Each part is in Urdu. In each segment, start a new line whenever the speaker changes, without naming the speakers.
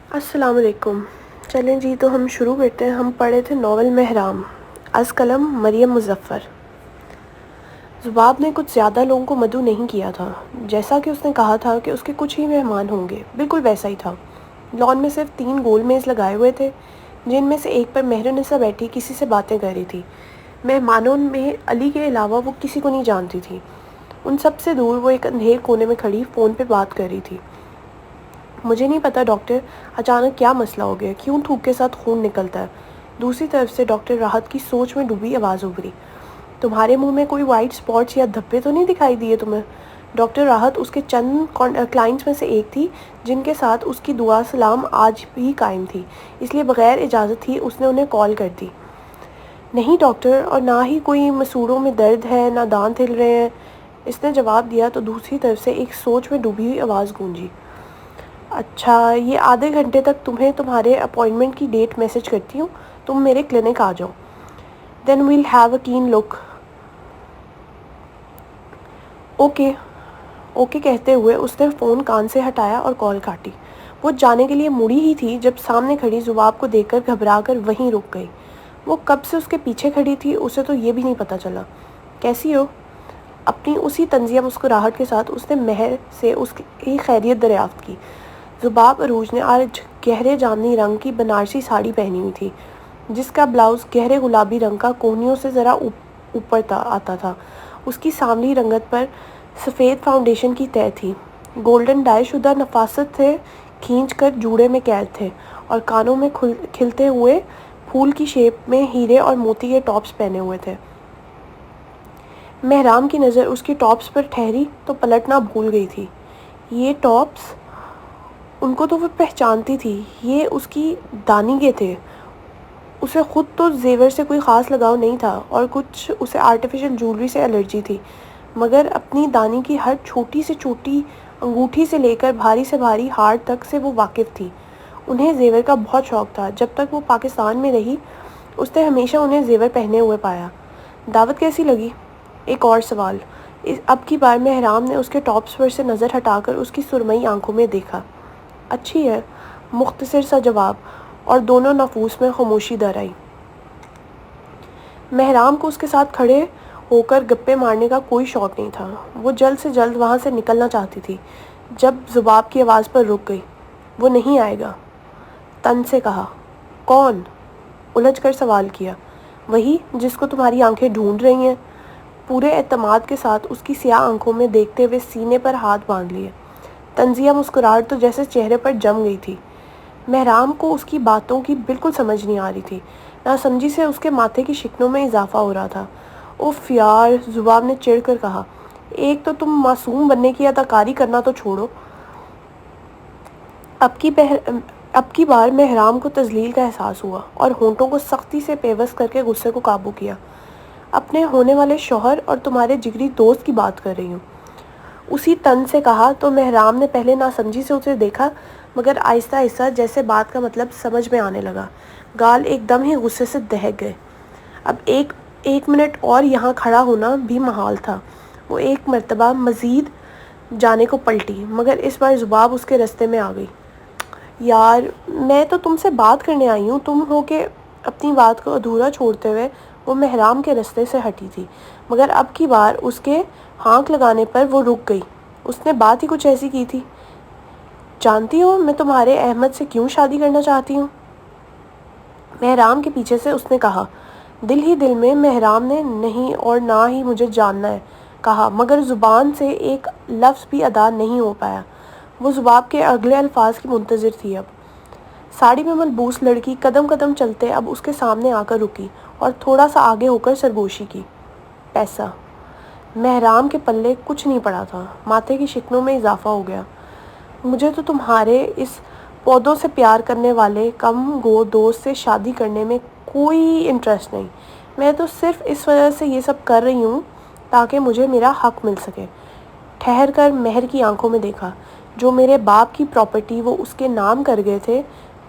السلام علیکم۔ چلیں جی، تو ہم شروع کرتے ہیں۔ ہم پڑھے تھے ناول محرام، از قلم مریم مظفر۔ ذباب نے کچھ زیادہ لوگوں کو مدعو نہیں کیا تھا، جیسا کہ اس نے کہا تھا کہ اس کے کچھ ہی مہمان ہوں گے، بالکل ویسا ہی تھا۔ لان میں صرف 3 گول میز لگائے ہوئے تھے، جن میں سے ایک پر مہرنسا بیٹھی کسی سے باتیں کر رہی تھی۔ مہمانوں میں علی کے علاوہ وہ کسی کو نہیں جانتی تھی۔ ان سب سے دور وہ ایک اندھیر کونے میں کھڑی فون پہ بات کر رہی تھی۔ مجھے نہیں پتا ڈاکٹر، اچانک کیا مسئلہ ہو گیا، کیوں تھوک کے ساتھ خون نکلتا ہے؟ دوسری طرف سے ڈاکٹر راحت کی سوچ میں ڈوبی آواز ابھری۔ تمہارے منہ میں کوئی وائٹ سپاٹس یا دھبے تو نہیں دکھائی دیے تمہیں؟ ڈاکٹر راحت اس کے چند کلائنٹس میں سے ایک تھی جن کے ساتھ اس کی دعا سلام آج بھی قائم تھی، اس لیے بغیر اجازت ہی اس نے انہیں کال کر دی۔ نہیں ڈاکٹر، اور نہ ہی کوئی مسوڑوں میں درد ہے، نہ دانت ہل رہے ہیں، اس نے جواب دیا تو دوسری طرف سے ایک سوچ میں ڈوبی ہوئی آواز گونجی۔ اچھا، یہ آدھے گھنٹے تک تمہیں تمہارے اپوائنٹمنٹ کی ڈیٹ میسج کرتی ہوں، تم میرے کلینک آ جاؤ۔ Then we'll have a keen look. Okay کہتے ہوئے اس نے فون کان سے ہٹایا اور کال کاٹی۔ وہ جانے کے لیے مڑی ہی تھی جب سامنے کھڑی ذباب کو دیکھ کر گھبرا کر وہیں رک گئی۔ وہ کب سے اس کے پیچھے کھڑی تھی اسے تو یہ بھی نہیں پتا چلا۔ کیسی ہو؟ اپنی اسی طنزیہ مسکراہٹ کے ساتھ اس نے مہر سے اس کی خیریت دریافت کی۔ ذباب عروج نے آج گہرے جامنی رنگ کی بنارسی ساڑی پہنی ہوئی تھی، جس کا بلاؤز گہرے گلابی رنگ کا کونیوں سے ذرا اوپر آتا تھا۔ اس کی سانولی رنگت پر سفید فاؤنڈیشن کی تہہ تھی، گولڈن ڈائی شدہ نفاست تھے کھینچ کر جوڑے میں قید تھے، اور کانوں میں کھلتے ہوئے پھول کی شیپ میں ہیرے اور موتی کے ٹاپس پہنے ہوئے تھے۔ محرام کی نظر اس کی ٹاپس پر ٹھہری تو پلٹنا بھول گئی تھی۔ یہ ٹاپس، ان کو تو وہ پہچانتی تھی، یہ اس کی دانی کے تھے۔ اسے خود تو زیور سے کوئی خاص لگاؤ نہیں تھا اور کچھ اسے آرٹیفیشل جولری سے الرجی تھی، مگر اپنی دانی کی ہر چھوٹی سے چھوٹی انگوٹھی سے لے کر بھاری سے بھاری ہار تک سے وہ واقف تھی۔ انہیں زیور کا بہت شوق تھا۔ جب تک وہ پاکستان میں رہی اس نے ہمیشہ انہیں زیور پہنے ہوئے پایا۔ دعوت کیسی لگی؟ ایک اور سوال۔ اب کی بار محرام نے اس کے ٹاپس پر سے نظر ہٹا کر اس کی سرمئی آنکھوں میں دیکھا۔ اچھی ہے، مختصر سا جواب، اور دونوں نفوس میں خاموشی در آئی۔ محرام کو اس کے ساتھ کھڑے ہو کر گپے مارنے کا کوئی شوق نہیں تھا۔ وہ جلد سے جلد وہاں سے نکلنا چاہتی تھی جب ذباب کی آواز پر رک گئی۔ وہ نہیں آئے گا، تن سے کہا۔ کون؟ الجھ کر سوال کیا۔ وہی جس کو تمہاری آنکھیں ڈھونڈ رہی ہیں۔ پورے اعتماد کے ساتھ اس کی سیاہ آنکھوں میں دیکھتے ہوئے سینے پر ہاتھ باندھ لیے۔ طنزیہ مسکراہٹ تو جیسے چہرے پر جم گئی تھی۔ محرام کو اس کی باتوں کی بالکل سمجھ نہیں آ رہی تھی، ناسمجھی سے اس کے ماتھے کی شکنوں میں اضافہ ہو رہا تھا۔ اف یار، ذباب نے چڑھ کر کہا، ایک تو تم معصوم بننے کی اداکاری کرنا تو چھوڑو۔ اب کی بار محرام کو تذلیل کا احساس ہوا اور ہونٹوں کو سختی سے پیوست کر کے غصے کو قابو کیا۔ اپنے ہونے والے شوہر اور تمہارے جگری دوست کی بات کر رہی ہوں، اسی تن سے کہا تو محرام نے پہلے ناسمجھی سے اسے دیکھا، مگر آہستہ آہستہ جیسے بات کا مطلب سمجھ میں آنے لگا۔ گال ایک دم ہی غصے سے دہک گئے۔ اب ایک منٹ اور یہاں کھڑا ہونا بھی محال تھا۔ وہ ایک مرتبہ مزید جانے کو پلٹی، مگر اس بار ذباب اس کے رستے میں آ گئی۔ یار، میں تو تم سے بات کرنے آئی ہوں، تم ہو کہ اپنی بات کو ادھورا چھوڑتے ہوئے وہ محرام کے رستے سے ہٹی تھی، مگر اب کی بار اس کے ہانک لگانے پر وہ رک گئی۔ اس نے بات ہی کچھ ایسی کی تھی، جانتی ہو میں تمہارے احمد سے کیوں شادی کرنا چاہتی ہوں؟ محرام کے پیچھے سے اس نے کہا۔ دل ہی دل میں محرام نے نہیں اور نہ ہی مجھے جاننا ہے کہا، مگر زبان سے ایک لفظ بھی ادا نہیں ہو پایا۔ وہ ذباب کے اگلے الفاظ کی منتظر تھی۔ اب ساڑی میں ملبوس لڑکی قدم قدم چلتے اب اس کے سامنے آ کر رکی اور تھوڑا سا آگے ہو کر سرگوشی کی۔ پیسہ؟ محرام کے پلے کچھ نہیں پڑا تھا، ماتھے کی شکنوں میں اضافہ ہو گیا۔ مجھے تو تمہارے اس پودوں سے پیار کرنے والے کم گو دوست سے شادی کرنے میں کوئی انٹرسٹ نہیں۔ میں تو صرف اس وجہ سے یہ سب کر رہی ہوں تاکہ مجھے میرا حق مل سکے۔ ٹھہر کر مہر کی آنکھوں میں دیکھا۔ جو میرے باپ کی پراپرٹی وہ اس کے نام کر گئے تھے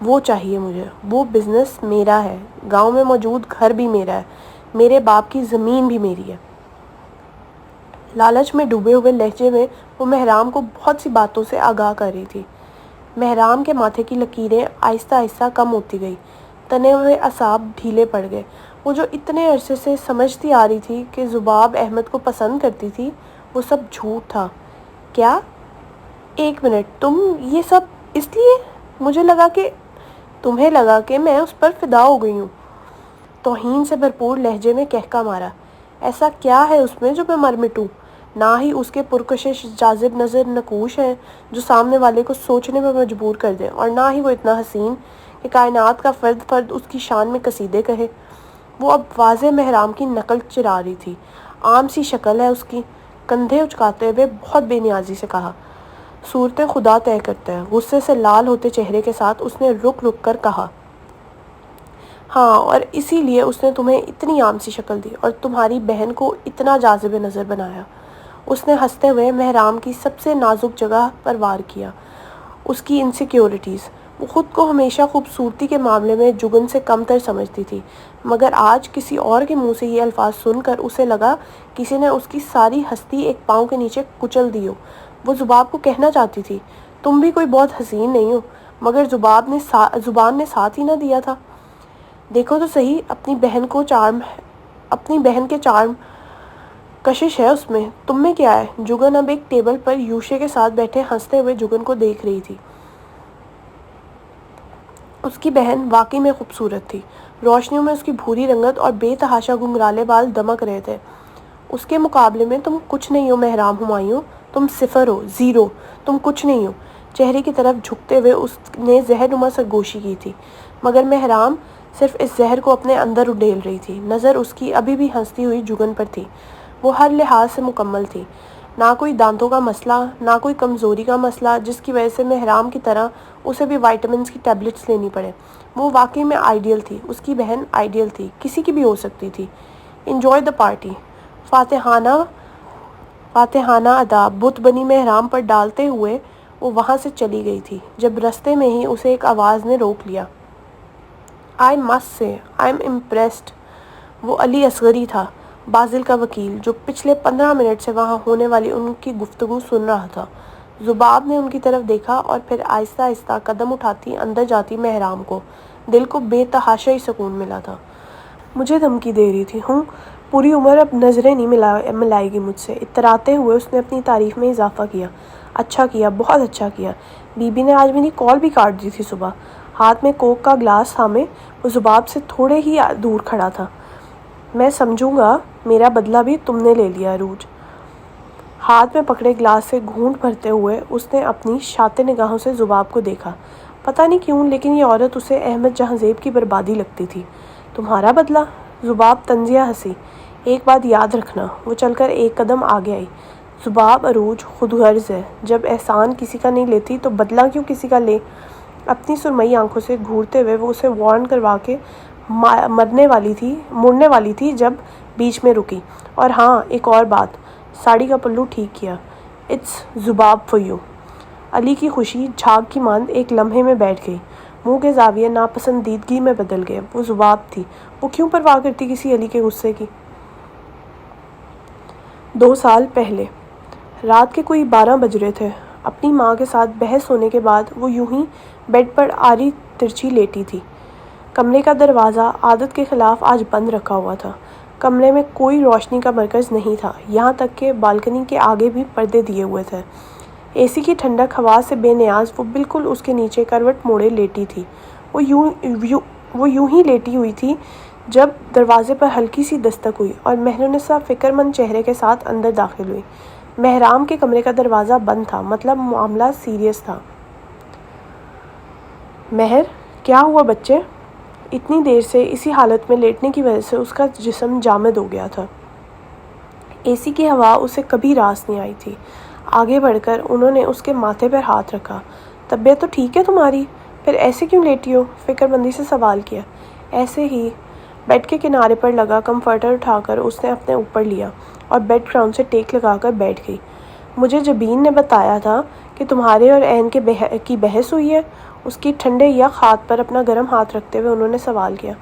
وہ چاہیے مجھے۔ وہ بزنس میرا ہے، گاؤں میں موجود گھر بھی میرا ہے، میرے باپ کی زمین بھی میری ہے۔ لالچ میں ڈوبے ہوئے لہجے میں وہ محرام کو بہت سی باتوں سے آگاہ کر رہی تھی۔ محرام کے ماتھے کی لکیریں آہستہ آہستہ کم ہوتی گئی، تنے ہوئے اعصاب ڈھیلے پڑ گئے۔ وہ جو اتنے عرصے سے سمجھتی آ رہی تھی کہ زباب احمد کو پسند کرتی تھی، وہ سب جھوٹ تھا۔ کیا؟ ایک منٹ، تم یہ سب اس لیے؟ مجھے لگا کہ تمہیں لگا کہ میں اس پر فدا ہو گئی ہوں۔ توہین سے بھرپور لہجے میں کہکا مارا۔ ایسا کیا ہے اس میں جو میں مر مٹوں؟ نہ ہی اس کے پرکشش جاذب نظر نقوش ہیں جو سامنے والے کو سوچنے میں مجبور کر دیں، اور نہ ہی وہ اتنا حسین کہ کائنات کا فرد فرد اس کی شان میں قصیدے کہے۔ وہ اب واضح محرام کی نقل چرا رہی تھی۔ عام سی شکل ہے اس کی۔ کندھے اچکاتے ہوئے بہت بے نیازی سے کہا۔ صورتیں خدا طے کرتے ہیں۔ غصے سے لال ہوتے چہرے کے ساتھ اس نے رک رک کر کہا۔ ہاں، اور اسی لیے اس نے تمہیں اتنی عام سی شکل دی اور تمہاری بہن کو اتنا جاذب نظر بنایا۔ اس نے ہنستے ہوئے محرام کی سب سے نازک جگہ پر وار کیا، اس کی انسیکیورٹیز۔ وہ خود کو ہمیشہ خوبصورتی کے معاملے میں جگن سے کم تر سمجھتی تھی، مگر آج کسی اور کے منہ سے یہ الفاظ سن کر اسے لگا کسی نے اس کی ساری ہستی ایک پاؤں کے نیچے کچل دی ہو۔ وہ زباب کو کہنا چاہتی تھی، تم بھی کوئی بہت حسین نہیں ہو، مگر زبان نے ساتھ ہی نہ دیا تھا۔ دیکھو تو صحیح، اپنی بہن کے چارم کشش ہے اس میں، تم میں کیا ہے؟ جگن اب ایک ٹیبل پر یوشے کے ساتھ بیٹھے ہنستے ہوئے جگن کو دیکھ رہی تھی۔ اس کی بہن واقعی میں خوبصورت تھی۔ روشنیوں میں اس کی بھوری رنگت اور بے تحاشا گھنگرالے بال دمک رہے تھے۔ اس کے مقابلے میں تم کچھ نہیں ہو محرام ہمایوں، تم صفر ہو، زیرو، تم کچھ نہیں ہو۔ چہرے کی طرف جھکتے ہوئے اس نے زہرنما سرگوشی کی تھی، مگر محرام صرف اس زہر کو اپنے اندر اڈیل رہی تھی۔ نظر اس کی ابھی بھی ہنستی ہوئی جگن پر تھی۔ وہ ہر لحاظ سے مکمل تھی، نہ کوئی دانتوں کا مسئلہ، نہ کوئی کمزوری کا مسئلہ جس کی وجہ سے محرام کی طرح اسے بھی وائٹامنز کی ٹیبلٹس لینی پڑے۔ وہ واقعی میں آئیڈیل تھی، اس کی بہن آئیڈیل تھی، کسی کی بھی ہو سکتی تھی۔ Enjoy the party. فاتحانہ ادا بت بنی محرام پر ڈالتے ہوئے وہ وہاں سے چلی گئی تھی، جب رستے میں ہی اسے ایک آواز نے روک لیا۔ I must say, I'm impressed۔ وہ علی اصغری تھا، بازل کا وکیل، جو پچھلے 15 منٹ سے وہاں ہونے والی ان کی گفتگو سن رہا تھا۔ زباب نے ان کی طرف دیکھا اور پھر آہستہ آہستہ قدم اٹھاتی اندر جاتی محرام کو دل کو بے تحاشائی سکون ملا تھا۔ مجھے دھمکی دے رہی تھی، پوری عمر اب نظریں نہیں ملائے گی مجھ سے۔ اتراتے ہوئے اس نے اپنی تعریف میں اضافہ کیا۔ اچھا کیا، بہت اچھا کیا۔ بی بی نے آج میری کال بھی کاٹ دی تھی صبح۔ ہاتھ میں کوک کا گلاس تھامے وہ زباب سے تھوڑے ہی دور کھڑا تھا۔ میں سمجھوں گا میرا بدلہ بھی تم نے لے لیا عروج۔ ہاتھ میں پکڑے گلاس سے گھونٹ بھرتے ہوئے اس نے اپنی شاطر نگاہوں سے زباب کو دیکھا۔ پتہ نہیں کیوں لیکن یہ عورت اسے احمد جہاں زیب کی بربادی لگتی تھی۔ تمہارا بدلہ؟ زباب طنزیہ ہنسی۔ ایک بات یاد رکھنا۔ وہ چل کر ایک قدم آگے آئی۔ زباب عروج خود غرض ہے، جب احسان کسی کا نہیں لیتی تو بدلہ کیوں کسی کا لے؟ اپنی سرمئی آنکھوں سے گھورتے ہوئے وہ اسے وارن کروا کے مڑنے والی تھی جب بیچ میں رکی۔ اور ہاں، ایک اور بات، ساڑی کا پلو ٹھیک کیا۔ اٹس زباب فار یو۔ علی کی خوشی جھاگ کی ماند ایک لمحے میں بیٹھ گئی، منہ کے زاویے ناپسندیدگی میں بدل گئے۔ وہ زباب تھی، وہ کیوں پرواہ کرتی کسی علی کے غصے کی؟ 2 سال پہلے رات کے کوئی 12 بج رہے تھے۔ اپنی ماں کے ساتھ بحث ہونے کے بعد وہ یوں ہی بیڈ پر آڑی ترچھی لیٹی تھی۔ کمرے کا دروازہ عادت کے خلاف آج بند رکھا ہوا تھا۔ کمرے میں کوئی روشنی کا مرکز نہیں تھا، یہاں تک کہ بالکنی کے آگے بھی پردے دیے ہوئے تھے۔ اے سی کی ٹھنڈک ہوا سے بے نیاز وہ بالکل اس کے نیچے کروٹ موڑے لیٹی تھی۔ وہ یوں ہی لیٹی ہوئی تھی جب دروازے پر ہلکی سی دستک ہوئی اور مہرالنساء فکر مند چہرے کے ساتھ اندر داخل ہوئی۔ محرام کے کمرے کا دروازہ بند تھا، مطلب معاملہ سیریس تھا۔ مہر، کیا ہوا بچے؟ اتنی دیر سے اسی حالت میں لیٹنے کی وجہ سے اس کا جسم جامد ہو گیا تھا۔ اے سی کی ہوا اسے کبھی راس نہیں آئی تھی۔ آگے بڑھ کر انہوں نے اس کے ماتھے پر ہاتھ رکھا۔ طبیعت تو ٹھیک ہے تمہاری؟ پھر ایسے کیوں لیٹی ہو؟ فکر مندی سے سوال کیا۔ ایسے ہی۔ بیڈ کے کنارے پر لگا کمفرٹر اٹھا کر اس نے اپنے اوپر لیا اور بیڈ گراؤنڈ سے ٹیک لگا کر بیٹھ گئی۔ مجھے جبین نے بتایا تھا کہ تمہارے اور عین کی بحث ہوئی ہے۔ اس کی ٹھنڈے یخ ہاتھ پر اپنا گرم ہاتھ رکھتے ہوئے انہوں نے سوال کیا۔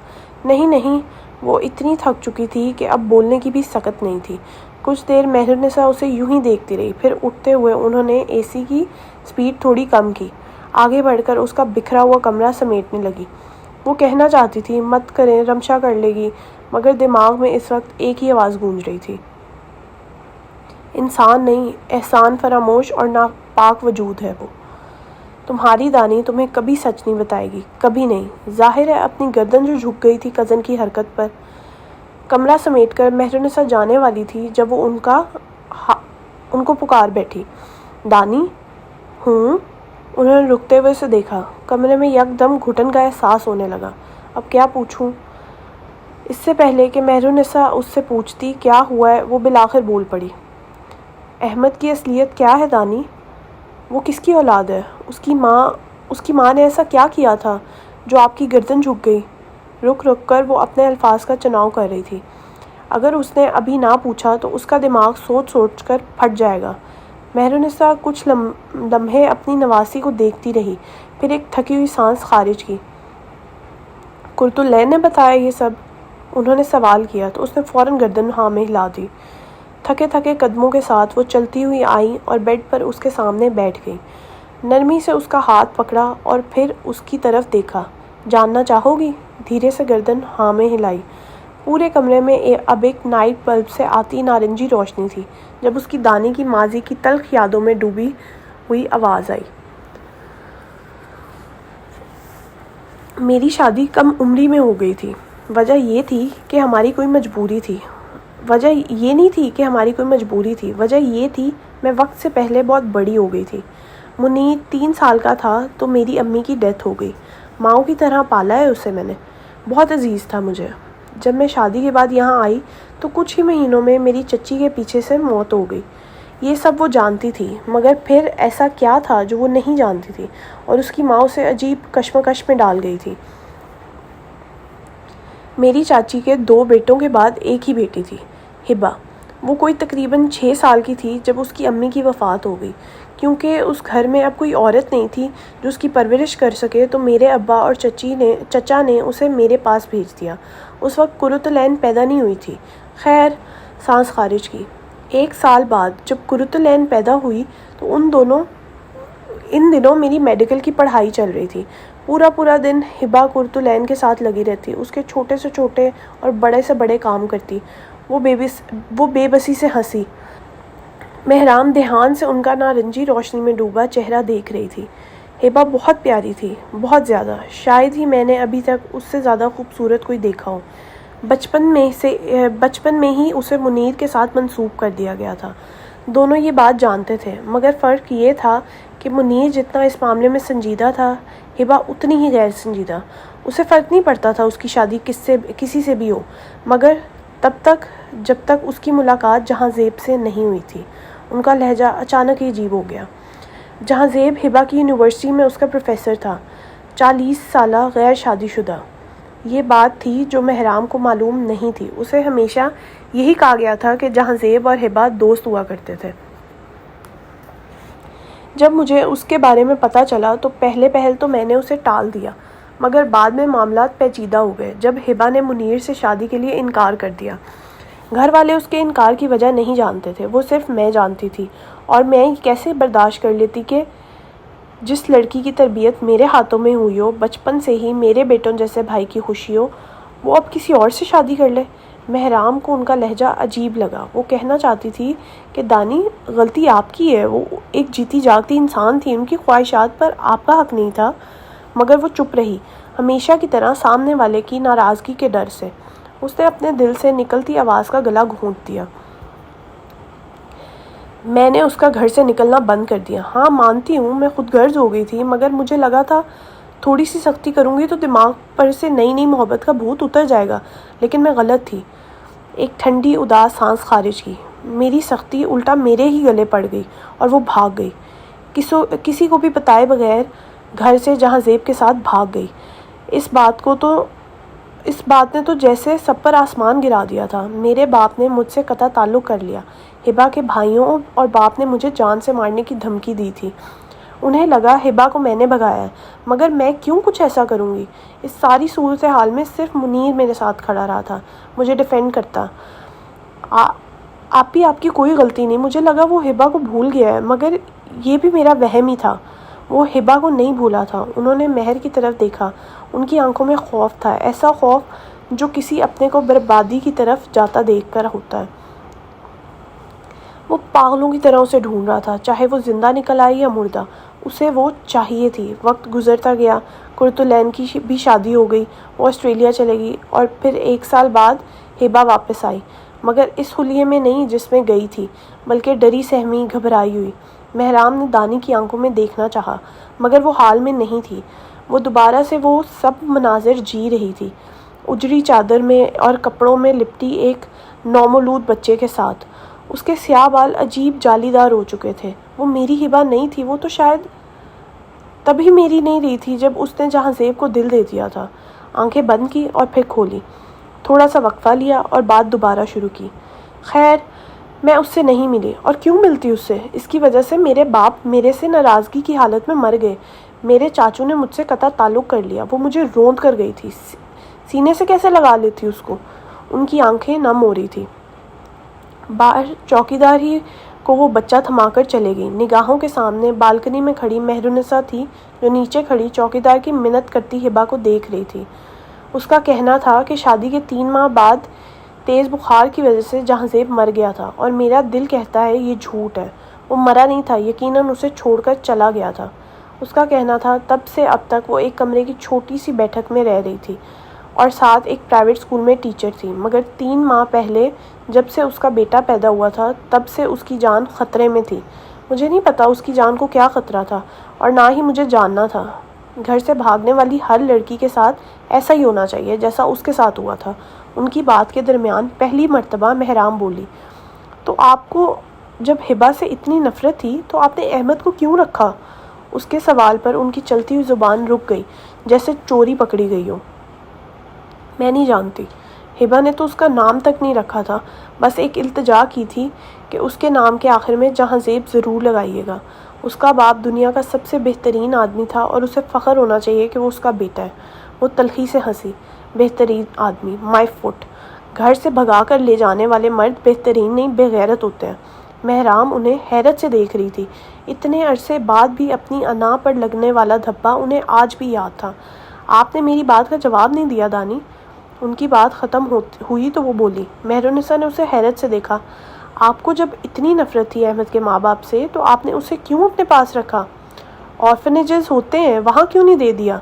نہیں، وہ اتنی تھک چکی تھی کہ اب بولنے کی بھی سکت نہیں تھی۔ کچھ دیر مہرالنساء اسے یوں ہی دیکھتی رہی، پھر اٹھتے ہوئے انہوں نے اے سی کی سپیڈ تھوڑی کم کی۔ آگے بڑھ کر اس کا بکھرا ہوا کمرہ سمیٹنے لگی۔ وہ کہنا چاہتی تھی مت کریں، رمشا کر لے گی، مگر دماغ میں اس وقت ایک ہی آواز گونج رہی تھی، انسان نہیں، احسان فراموش اور ناپاک وجود ہے وہ۔ تمہاری دانی تمہیں کبھی سچ نہیں بتائے گی، کبھی نہیں۔ ظاہر ہے اپنی گردن جو جھک گئی تھی کزن کی حرکت پر۔ کمرہ سمیٹ کر مہرالنساء جانے والی تھی جب وہ ان کو پکار بیٹھی، دانی؟ ہوں؟ انہوں نے رکتے ہوئے اسے دیکھا۔ کمرے میں یکدم گھٹن کا احساس ہونے لگا۔ اب کیا پوچھوں؟ اس سے پہلے کہ مہرالنساء اس سے پوچھتی کیا ہوا ہے، وہ بالآخر بول پڑی۔ احمد کی اصلیت کیا ہے دانی؟ وہ کس کی اولاد ہے؟ اس کی ماں نے ایسا کیا کیا تھا جو آپ کی گردن جھک گئی؟ رک کر وہ اپنے الفاظ کا چناؤ کر رہی تھی۔ اگر اس نے ابھی نہ پوچھا تو اس کا دماغ سوچ کر پھٹ جائے گا۔ مہرالنساء کچھ لمحے اپنی نواسی کو دیکھتی رہی، پھر ایک تھکی ہوئی سانس خارج کی۔ قرۃالعین نے بتایا یہ سب؟ انہوں نے سوال کیا تو اس نے فوراً گردن ہاں میں ہلا دی۔ تھکے قدموں کے ساتھ وہ چلتی ہوئی آئیں اور بیڈ پر اس کے سامنے بیٹھ گئی۔ نرمی سے اس کا ہاتھ پکڑا اور پھر اس کی طرف دیکھا۔ جاننا چاہو گی؟ دھیرے سے گردن ہاں میں ہلائی۔ پورے کمرے میں اب ایک نائٹ بلب سے آتی نارنجی روشنی تھی جب اس کی دانی کی ماضی کی تلخ یادوں میں ڈوبی ہوئی آواز آئی، میری شادی کم عمری میں ہو گئی تھی۔ وجہ یہ تھی کہ ہماری کوئی مجبوری تھی۔ وجہ یہ تھی میں وقت سے پہلے بہت بڑی ہو گئی تھی۔ منیر 3 سال کا تھا تو میری امی کی ڈیتھ ہو گئی۔ ماؤں کی طرح پالا ہے اسے میں نے، بہت عزیز تھا مجھے۔ جب میں شادی کے بعد یہاں آئی تو کچھ ہی مہینوں میں میری چچی کے پیچھے سے موت ہو گئی۔ یہ سب وہ جانتی تھی، مگر پھر ایسا کیا تھا جو وہ نہیں جانتی تھی، اور اس کی ماں اسے عجیب کشمکش میں ڈال گئی تھی۔ میری چاچی کے 2 بیٹوں کے بعد ایک ہی بیٹی تھی، ہبا۔ وہ کوئی تقریباً 6 سال کی تھی جب اس کی امی کی وفات ہو گئی۔ کیونکہ اس گھر میں اب کوئی عورت نہیں تھی جو اس کی پرورش کر سکے تو میرے ابا اور چچا نے اسے میرے پاس بھیج دیا۔ اس وقت قرۃالعین پیدا نہیں ہوئی تھی۔ خیر، سانس خارج کی۔ 1 سال بعد جب قرۃالعین پیدا ہوئی تو ان دنوں میری میڈیکل کی پڑھائی چل رہی تھی۔ پورا دن ہبا قرۃالعین کے ساتھ لگی رہتی، اس کے چھوٹے سے چھوٹے اور بڑے سے بڑے کام کرتی۔ وہ بے بسی سے ہنسی۔ محرام دھیان سے ان کا نارنجی روشنی میں ڈوبا چہرہ دیکھ رہی تھی۔ ہبا بہت پیاری تھی، بہت زیادہ۔ شاید ہی میں نے ابھی تک اس سے زیادہ خوبصورت کوئی دیکھا ہو۔ بچپن میں ہی اسے منیر کے ساتھ منسوب کر دیا گیا تھا۔ دونوں یہ بات جانتے تھے، مگر فرق یہ تھا کہ منیر جتنا اس معاملے میں سنجیدہ تھا، ہبا اتنی ہی غیر سنجیدہ۔ اسے فرق نہیں پڑتا تھا اس کی شادی کسی سے بھی ہو، مگر جب تک اس کی ملاقات جہاں زیب سے نہیں ہوئی تھی۔ ان کا لہجہ اچانک ہی عجیب ہو گیا۔ جہاں زیب ہبا کی یونیورسٹی میں اس کا پروفیسر تھا، 40 سالہ غیر شادی شدہ۔ یہ بات تھی جو محرام کو معلوم نہیں تھی۔ اسے ہمیشہ یہی کہا گیا تھا کہ جہاں زیب اور ہبا دوست ہوا کرتے تھے۔ جب مجھے اس کے بارے میں پتہ چلا تو پہل تو میں نے اسے ٹال دیا، مگر بعد میں معاملات پیچیدہ ہو گئے جب ہبا نے منیر سے شادی کے لیے انکار کر دیا۔ گھر والے اس کے انکار کی وجہ نہیں جانتے تھے، وہ صرف میں جانتی تھی، اور میں کیسے برداشت کر لیتی کہ جس لڑکی کی تربیت میرے ہاتھوں میں ہوئی ہو، بچپن سے ہی میرے بیٹوں جیسے بھائی کی خوشی ہو، وہ اب کسی اور سے شادی کر لے۔ محرام کو ان کا لہجہ عجیب لگا۔ وہ کہنا چاہتی تھی کہ دانی، غلطی آپ کی ہے، وہ ایک جیتی جاگتی انسان تھی، ان کی خواہشات پر آپ کا حق نہیں تھا۔ مگر وہ چپ رہی، ہمیشہ کی طرح سامنے والے کی ناراضگی کے ڈر سے۔ اس نے اپنے دل سے نکلتی آواز کا گلا گھونٹ دیا۔ میں نے اس کا گھر سے نکلنا بند کر دیا۔ ہاں مانتی ہوں میں خود غرض ہو گئی تھی، مگر مجھے لگا تھا تھوڑی سی سختی کروں گی تو دماغ پر سے نئی محبت کا بھوت اتر جائے گا، لیکن میں غلط تھی۔ ایک ٹھنڈی اداس سانس خارج کی۔ میری سختی الٹا میرے ہی گلے پڑ گئی اور وہ بھاگ گئی، کسی کو بھی بتائے بغیر گھر سے جہاں زیب کے ساتھ بھاگ گئی۔ اس بات نے تو جیسے سب پر آسمان گرا دیا تھا۔ میرے باپ نے مجھ سے قطع تعلق کر لیا۔ ہبا کے بھائیوں اور باپ نے مجھے جان سے مارنے کی دھمکی دی تھی۔ انہیں لگا ہبا کو میں نے بھگایا ہے، مگر میں کیوں کچھ ایسا کروں گی؟ اس ساری صورتحال میں صرف منیر میرے ساتھ کھڑا رہا تھا، مجھے ڈیفینڈ کرتا۔ آپ کی کوئی غلطی نہیں۔ مجھے لگا وہ ہبا کو بھول گیا ہے، مگر یہ بھی میرا وہم ہی تھا۔ وہ ہبا کو نہیں بھولا تھا۔ انہوں نے مہر کی طرف دیکھا۔ ان کی آنکھوں میں خوف تھا، ایسا خوف جو کسی اپنے کو بربادی کی طرف جاتا دیکھ کر ہوتا ہے۔ وہ پاگلوں کی طرح اسے ڈھونڈ رہا تھا، چاہے وہ زندہ نکل آئی یا مردہ، اسے وہ چاہیے تھی۔ وقت گزرتا گیا، کرتلین کی بھی شادی ہو گئی، وہ آسٹریلیا چلے گئی، اور پھر 1 سال بعد ہبا واپس آئی، مگر اس حلیے میں نہیں جس میں گئی تھی، بلکہ ڈری سہمی، گھبرائی ہوئی۔ مہرام نے دانی کی آنکھوں میں دیکھنا چاہا، مگر وہ حال میں نہیں تھی۔ وہ دوبارہ سے وہ سب مناظر جی رہی تھی، اجڑی چادر میں اور کپڑوں میں لپٹی ایک نومولود بچے کے ساتھ۔ اس کے سیاہ بال عجیب جالی دار ہو چکے تھے۔ وہ میری ہبا نہیں تھی، وہ تو شاید تبھی میری نہیں رہی تھی جب اس نے جہاں زیب کو دل دے دیا تھا۔ آنکھیں بند کی اور پھر کھولی، تھوڑا سا وقفہ لیا اور بات دوبارہ شروع کی۔ خیر، میں اس سے نہیں ملی، اور کیوں ملتی اس سے؟ اس کی وجہ سے میرے باپ میرے سے ناراضگی کی حالت میں مر گئے۔ میرے چاچو نے مجھ سے قطع تعلق کر لیا۔ وہ مجھے روند کر گئی تھی، سینے سے کیسے لگا لیتی اس کو؟ ان کی آنکھیں نم ہو رہی تھی۔ باہر چوکیدار ہی کو وہ بچہ تھما کر چلے گئی۔ نگاہوں کے سامنے بالکنی میں کھڑی مہرالنساء تھی، جو نیچے کھڑی چوکیدار کی منت کرتی ہبا کو دیکھ رہی تھی۔ اس کا کہنا تھا کہ شادی کے 3 ماہ بعد تیز بخار کی وجہ سے جہاں زیب مر گیا تھا، اور میرا دل کہتا ہے یہ جھوٹ ہے۔ وہ مرا نہیں تھا، یقیناً اسے چھوڑ کر چلا گیا تھا۔ اس کا کہنا تھا تب سے اب تک وہ ایک کمرے کی چھوٹی سی بیٹھک میں رہ رہی تھی، اور ساتھ ایک پرائیویٹ اسکول میں ٹیچر تھی، مگر 3 ماہ پہلے جب سے اس کا بیٹا پیدا ہوا تھا تب سے اس کی جان خطرے میں تھی۔ مجھے نہیں پتا اس کی جان کو کیا خطرہ تھا، اور نہ ہی مجھے جاننا تھا۔ گھر سے بھاگنے والی ہر لڑکی کے ساتھ ایسا ہی ہونا چاہیے جیسا اس کے ساتھ ہوا تھا۔ ان کی بات کے درمیان پہلی مرتبہ مہرام بولی، تو آپ کو جب ہبا سے اتنی نفرت تھی تو آپ نے احمد کو کیوں رکھا؟ اس کے سوال پر ان کی چلتی ہوئی زبان رک گئی، جیسے چوری پکڑی گئی ہو۔ میں نہیں جانتی۔ ہبا نے تو اس کا نام تک نہیں رکھا تھا، بس ایک التجا کی تھی کہ اس کے نام کے آخر میں جہاں زیب ضرور لگائیے گا۔ اس کا باپ دنیا کا سب سے بہترین آدمی تھا، اور اسے فخر ہونا چاہیے کہ وہ اس کا بیٹا ہے۔ وہ تلخی سے ہنسی۔ بہترین آدمی، مائی فٹ۔ گھر سے بھگا کر لے جانے والے مرد بہترین نہیں، بے غیرت ہوتے ہیں۔ مہرام انہیں حیرت سے دیکھ رہی تھی۔ اتنے عرصے بعد بھی اپنی انا پر لگنے والا دھبا انہیں آج بھی یاد تھا۔ آپ نے میری بات کا جواب نہیں دیا دانی۔ ان کی بات ختم ہوئی تو وہ بولی۔ مہرالنساء نے اسے حیرت سے دیکھا۔ آپ کو جب اتنی نفرت تھی احمد کے ماں باپ سے تو آپ نے اسے کیوں اپنے پاس رکھا؟ آرفنیجز ہوتے ہیں، وہاں کیوں نہیں دے دیا؟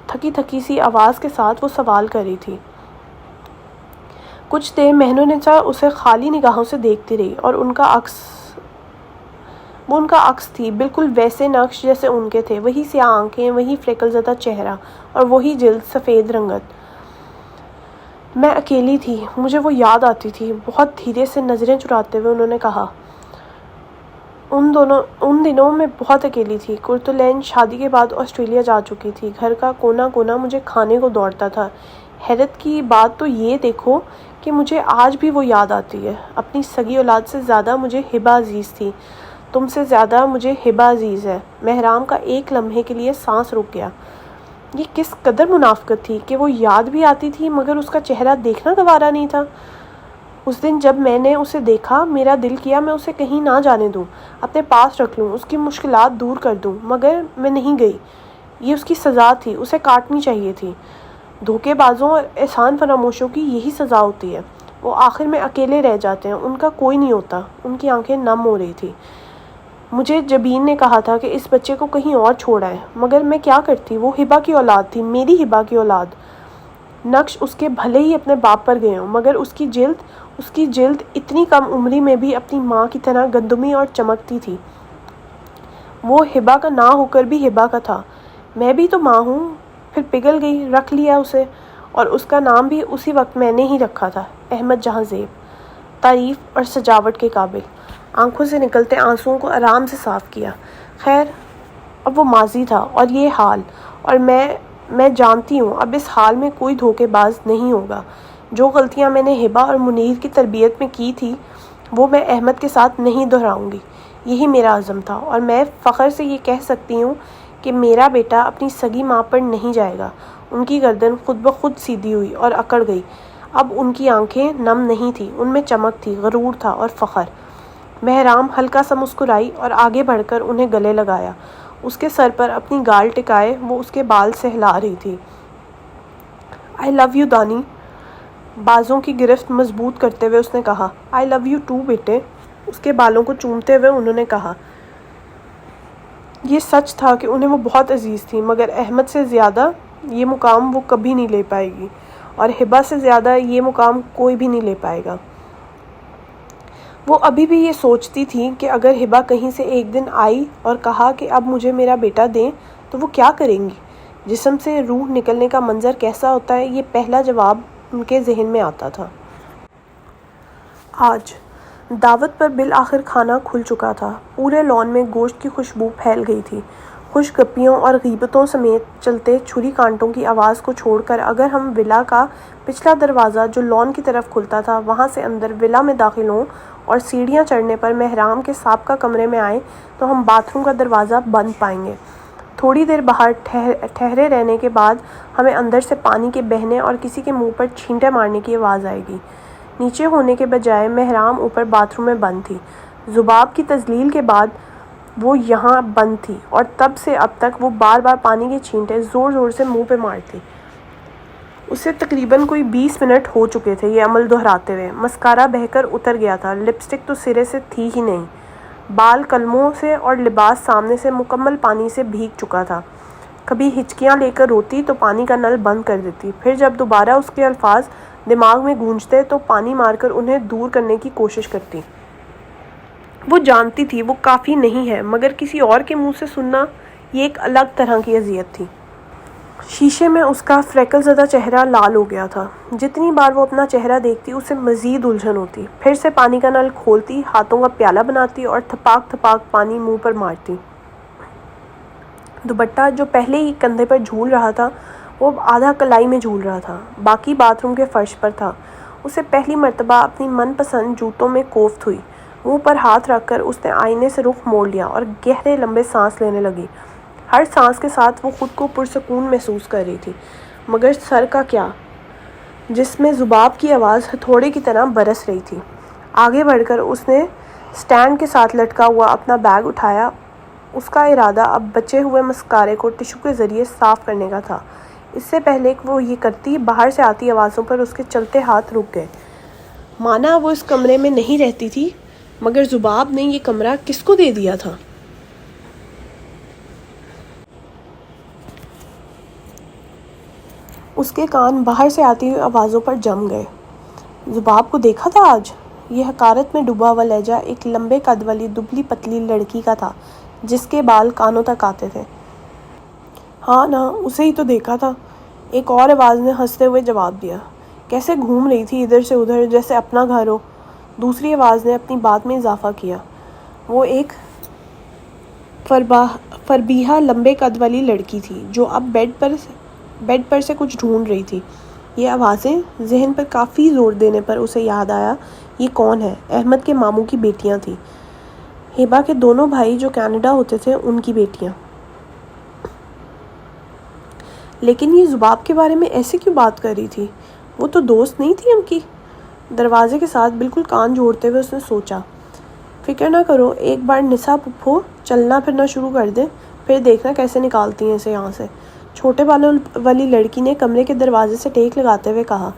تھکی تھکی سی آواز کے ساتھ وہ سوال کر رہی تھی۔ کچھ دیر مہرالنساء اسے خالی نگاہوں سے دیکھتی رہی، اور وہ ان کا عکس تھی، بالکل ویسے نقش جیسے ان کے تھے، وہی سیاہ آنکھیں، وہی فریکل زدہ چہرہ، اور وہی جلد سفید رنگت۔ میں اکیلی تھی، مجھے وہ یاد آتی تھی۔ بہت دھیرے سے نظریں چراتے ہوئے انہوں نے کہا، ان دنوں میں بہت اکیلی تھی۔ کرتلین شادی کے بعد آسٹریلیا جا چکی تھی۔ گھر کا کونا کونا مجھے کھانے کو دوڑتا تھا۔ حیرت کی بات تو یہ دیکھو کہ مجھے آج بھی وہ یاد آتی ہے۔ اپنی سگی اولاد سے زیادہ مجھے ہبا عزیز تھی۔ تم سے زیادہ مجھے ہبا عزیز ہے۔ مہرام کا ایک لمحے کے لیے سانس رک گیا۔ یہ کس قدر منافقت تھی کہ وہ یاد بھی آتی تھی مگر اس کا چہرہ دیکھنا گوارا نہیں تھا۔ اس دن جب میں نے اسے دیکھا، میرا دل کیا میں اسے کہیں نہ جانے دوں، اپنے پاس رکھ لوں، اس کی مشکلات دور کر دوں، مگر میں نہیں گئی۔ یہ اس کی سزا تھی، اسے کاٹنی چاہیے تھی۔ دھوکے بازوں اور احسان فراموشوں کی یہی سزا ہوتی ہے۔ وہ آخر میں اکیلے رہ جاتے ہیں، ان کا کوئی نہیں ہوتا۔ ان کی آنکھیں نم ہو رہی تھی۔ مجھے جبین نے کہا تھا کہ اس بچے کو کہیں اور چھوڑ آئے، مگر میں کیا کرتی؟ وہ ہبا کی اولاد تھی، میری ہبا کی اولاد۔ نقش اس کے بھلے ہی اپنے باپ پر گئے ہوں، مگر اس کی جلد اتنی کم عمری میں بھی اپنی ماں کی طرح گندمی اور چمکتی تھی۔ وہ ہبا کا نہ ہو کر بھی ہبا کا تھا۔ میں بھی تو ماں ہوں، پھر پگھل گئی، رکھ لیا اسے، اور اس کا نام بھی اسی وقت میں نے ہی رکھا تھا، احمد جہاں زیب۔ تعریف اور سجاوٹ کے قابل۔ آنکھوں سے نکلتے آنسوؤں کو آرام سے صاف کیا۔ خیر، اب وہ ماضی تھا، اور یہ حال، اور میں جانتی ہوں اب اس حال میں کوئی دھوکے باز نہیں ہوگا۔ جو غلطیاں میں نے ہبا اور منیر کی تربیت میں کی تھی وہ میں احمد کے ساتھ نہیں دہراؤں گی۔ یہی میرا عزم تھا، اور میں فخر سے یہ کہہ سکتی ہوں کہ میرا بیٹا اپنی سگی ماں پر نہیں جائے گا۔ ان کی گردن خود بخود سیدھی ہوئی اور اکڑ گئی۔ اب ان کی آنکھیں نم نہیں تھیں، ان میں چمک تھی، غرور تھا اور فخر۔ مہرام ہلکا سا مسکرائی اور آگے بڑھ کر انہیں گلے لگایا۔ اس کے سر پر اپنی گال ٹکائے وہ اس کے بال سہلا رہی تھی۔ آئی لو یو دانی، بازوں کی گرفت مضبوط کرتے ہوئے اس نے کہا۔ آئی لو یو ٹو بیٹے، اس کے بالوں کو چومتے ہوئے انہوں نے کہا۔ یہ سچ تھا کہ انہیں وہ بہت عزیز تھی، مگر احمد سے زیادہ یہ مقام وہ کبھی نہیں لے پائے گی، اور ہبہ سے زیادہ یہ مقام کوئی بھی نہیں لے پائے گا۔ وہ ابھی بھی یہ سوچتی تھی کہ اگر ہبہ کہیں سے ایک دن آئی اور کہا کہ اب مجھے میرا بیٹا دیں تو وہ کیا کریں گی؟ جسم سے روح نکلنے کا منظر کیسا ہوتا ہے، یہ پہلا جواب ان کے ذہن میں آتا تھا۔ آج دعوت پر بالآخر کھانا کھل چکا تھا۔ پورے لان میں گوشت کی خوشبو پھیل گئی تھی۔ خوش گپیوں اور غیبتوں سمیت چلتے چھری کانٹوں کی آواز کو چھوڑ کر اگر ہم ولا کا پچھلا دروازہ جو لان کی طرف کھلتا تھا وہاں سے اندر ولا میں داخل ہوں اور سیڑھیاں چڑھنے پر محرام کے سابقہ کمرے میں آئیں تو ہم باتھ روم کا دروازہ بند پائیں گے۔ تھوڑی دیر باہر ٹھہرے رہنے کے بعد ہمیں اندر سے پانی کے بہنے اور کسی کے منہ پر چھینٹے مارنے کی آواز آئے گی۔ نیچے ہونے کے بجائے محرام اوپر باتھ روم میں بند تھی۔ ذباب کی تذلیل کے بعد وہ یہاں بند تھی اور تب سے اب تک وہ بار بار پانی کے چھینٹے زور زور سے منہ پہ مارتی۔ اسے تقریباً کوئی 20 منٹ ہو چکے تھے یہ عمل دہراتے ہوئے۔ مسکارا بہہ کر اتر گیا تھا، لپسٹک تو سرے سے تھی ہی نہیں، بال قلموں سے اور لباس سامنے سے مکمل پانی سے بھیگ چکا تھا۔ کبھی ہچکیاں لے کر روتی تو پانی کا نل بند کر دیتی، پھر جب دوبارہ اس کے الفاظ دماغ میں گونجتے تو پانی مار کر انہیں دور کرنے کی کوشش کرتی۔ وہ جانتی تھی وہ کافی نہیں ہے، مگر کسی اور کے منہ سے سننا یہ ایک الگ طرح کی اذیت تھی۔ شیشے میں اس کا فریکل زدہ چہرہ لال ہو گیا تھا۔ جتنی بار وہ اپنا چہرہ دیکھتی اسے مزید الجھن ہوتی۔ پھر سے پانی کا نل کھولتی، ہاتھوں کا پیالہ بناتی اور تھپاک تھپاک پانی منہ پر مارتی۔ دوپٹہ جو پہلے ہی کندھے پر جھول رہا تھا وہ اب آدھا کلائی میں جھول رہا تھا، باقی باتھ روم کے فرش پر تھا۔ اسے پہلی مرتبہ اپنی من پسند جوتوں میں کوفت ہوئی۔ منہ پر ہاتھ رکھ کر اس نے آئینے سے رخ موڑ لیا اور گہرے لمبے سانس لینے لگی۔ ہر سانس کے ساتھ وہ خود کو پرسکون محسوس کر رہی تھی، مگر سر کا کیا، جس میں ذباب کی آواز ہتھوڑے کی طرح برس رہی تھی۔ آگے بڑھ کر اس نے سٹینڈ کے ساتھ لٹکا ہوا اپنا بیگ اٹھایا۔ اس کا ارادہ اب بچے ہوئے مسکارے کو ٹشو کے ذریعے صاف کرنے کا تھا۔ اس سے پہلے کہ وہ یہ کرتی، باہر سے آتی آوازوں پر اس کے چلتے ہاتھ رک گئے۔ مانا وہ اس کمرے میں نہیں رہتی تھی، مگر ذباب نے یہ کمرہ کس کو دے دیا تھا؟ اس کے کان باہر سے آتی ہوئی آوازوں پر جم گئے۔ ذباب کو دیکھا تھا آج؟ یہ حقارت میں ڈوبا ہوا لہجہ ایک لمبے قد والی دبلی پتلی لڑکی کا تھا جس کے بال کانوں تک آتے تھے۔ ہاں نا، اسے ہی تو دیکھا تھا، ایک اور آواز نے ہنستے ہوئے جواب دیا۔ کیسے گھوم رہی تھی ادھر سے ادھر جیسے اپنا گھر ہو۔ دوسری آواز نے اپنی بات میں اضافہ کیا۔ وہ ایک فربیہا لمبے قد والی لڑکی تھی جو اب بیڈ پر سے کچھ ڈھونڈ رہی تھی۔ یہ آوازیں ذہن پر کافی زور دینے پر اسے یاد آیا یہ کون ہے؟ احمد کے ماموں کی بیٹیاں تھیں، ہبہ کے دونوں بھائی جو کینیڈا ہوتے تھے ان کی بیٹیاں۔ لیکن یہ ذباب کے بارے میں ایسے کیوں بات کر رہی تھی؟ وہ تو دوست نہیں تھی ان کی؟ دروازے کے ساتھ بالکل کان جوڑتے ہوئے اس نے سوچا۔ فکر نہ کرو، ایک بار نسا پھپھو چلنا پھرنا شروع کر دیں، پھر دیکھنا کیسے نکالتی ہیں اسے یہاں سے۔ چھوٹے بالوں والی لڑکی نے کمرے کے دروازے سے ٹیک لگاتے ہوئے کہا۔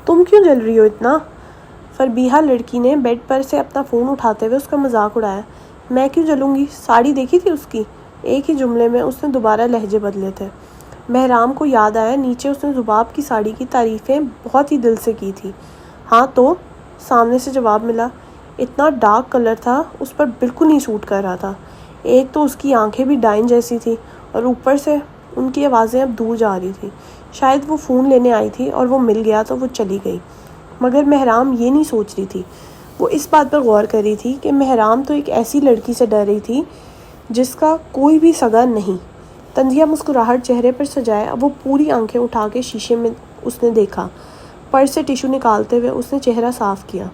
تم کیوں جل رہی ہو اتنا؟ فربیہا لڑکی نے بیڈ پر سے اپنا فون اٹھاتے ہوئے اس کا مذاق اڑایا۔ میں کیوں جلوں گی؟ ساڑی دیکھی تھی اس کی؟ ایک ہی جملے میں اس نے دوبارہ لہجے بدلے تھے۔ محرام کو یاد آیا نیچے اس نے ذباب کی ساڑی کی تعریفیں بہت ہی دل سے کی تھی۔ ہاں تو؟ سامنے سے جواب ملا۔ اتنا ڈارک کلر تھا، اس پر بالکل نہیں سوٹ کر رہا تھا۔ ایک تو اس کی آنکھیں بھی ڈائن جیسی تھی اور اوپر سے ان کی آوازیں اب دور جا رہی تھی۔ شاید وہ فون لینے آئی تھی اور وہ مل گیا تو وہ چلی گئی۔ مگر محرام یہ نہیں سوچ رہی تھی، وہ اس بات پر غور کر رہی تھی کہ محرام تو ایک ایسی لڑکی سے ڈر رہی تھی جس کا کوئی بھی سگا نہیں۔ طنزیہ مسکراہٹ چہرے پر سجائے اب وہ پوری آنکھیں اٹھا کے شیشے میں اس نے دیکھا۔ پرس سے ٹیشو نکالتے ہوئے اس نے چہرہ صاف کیا۔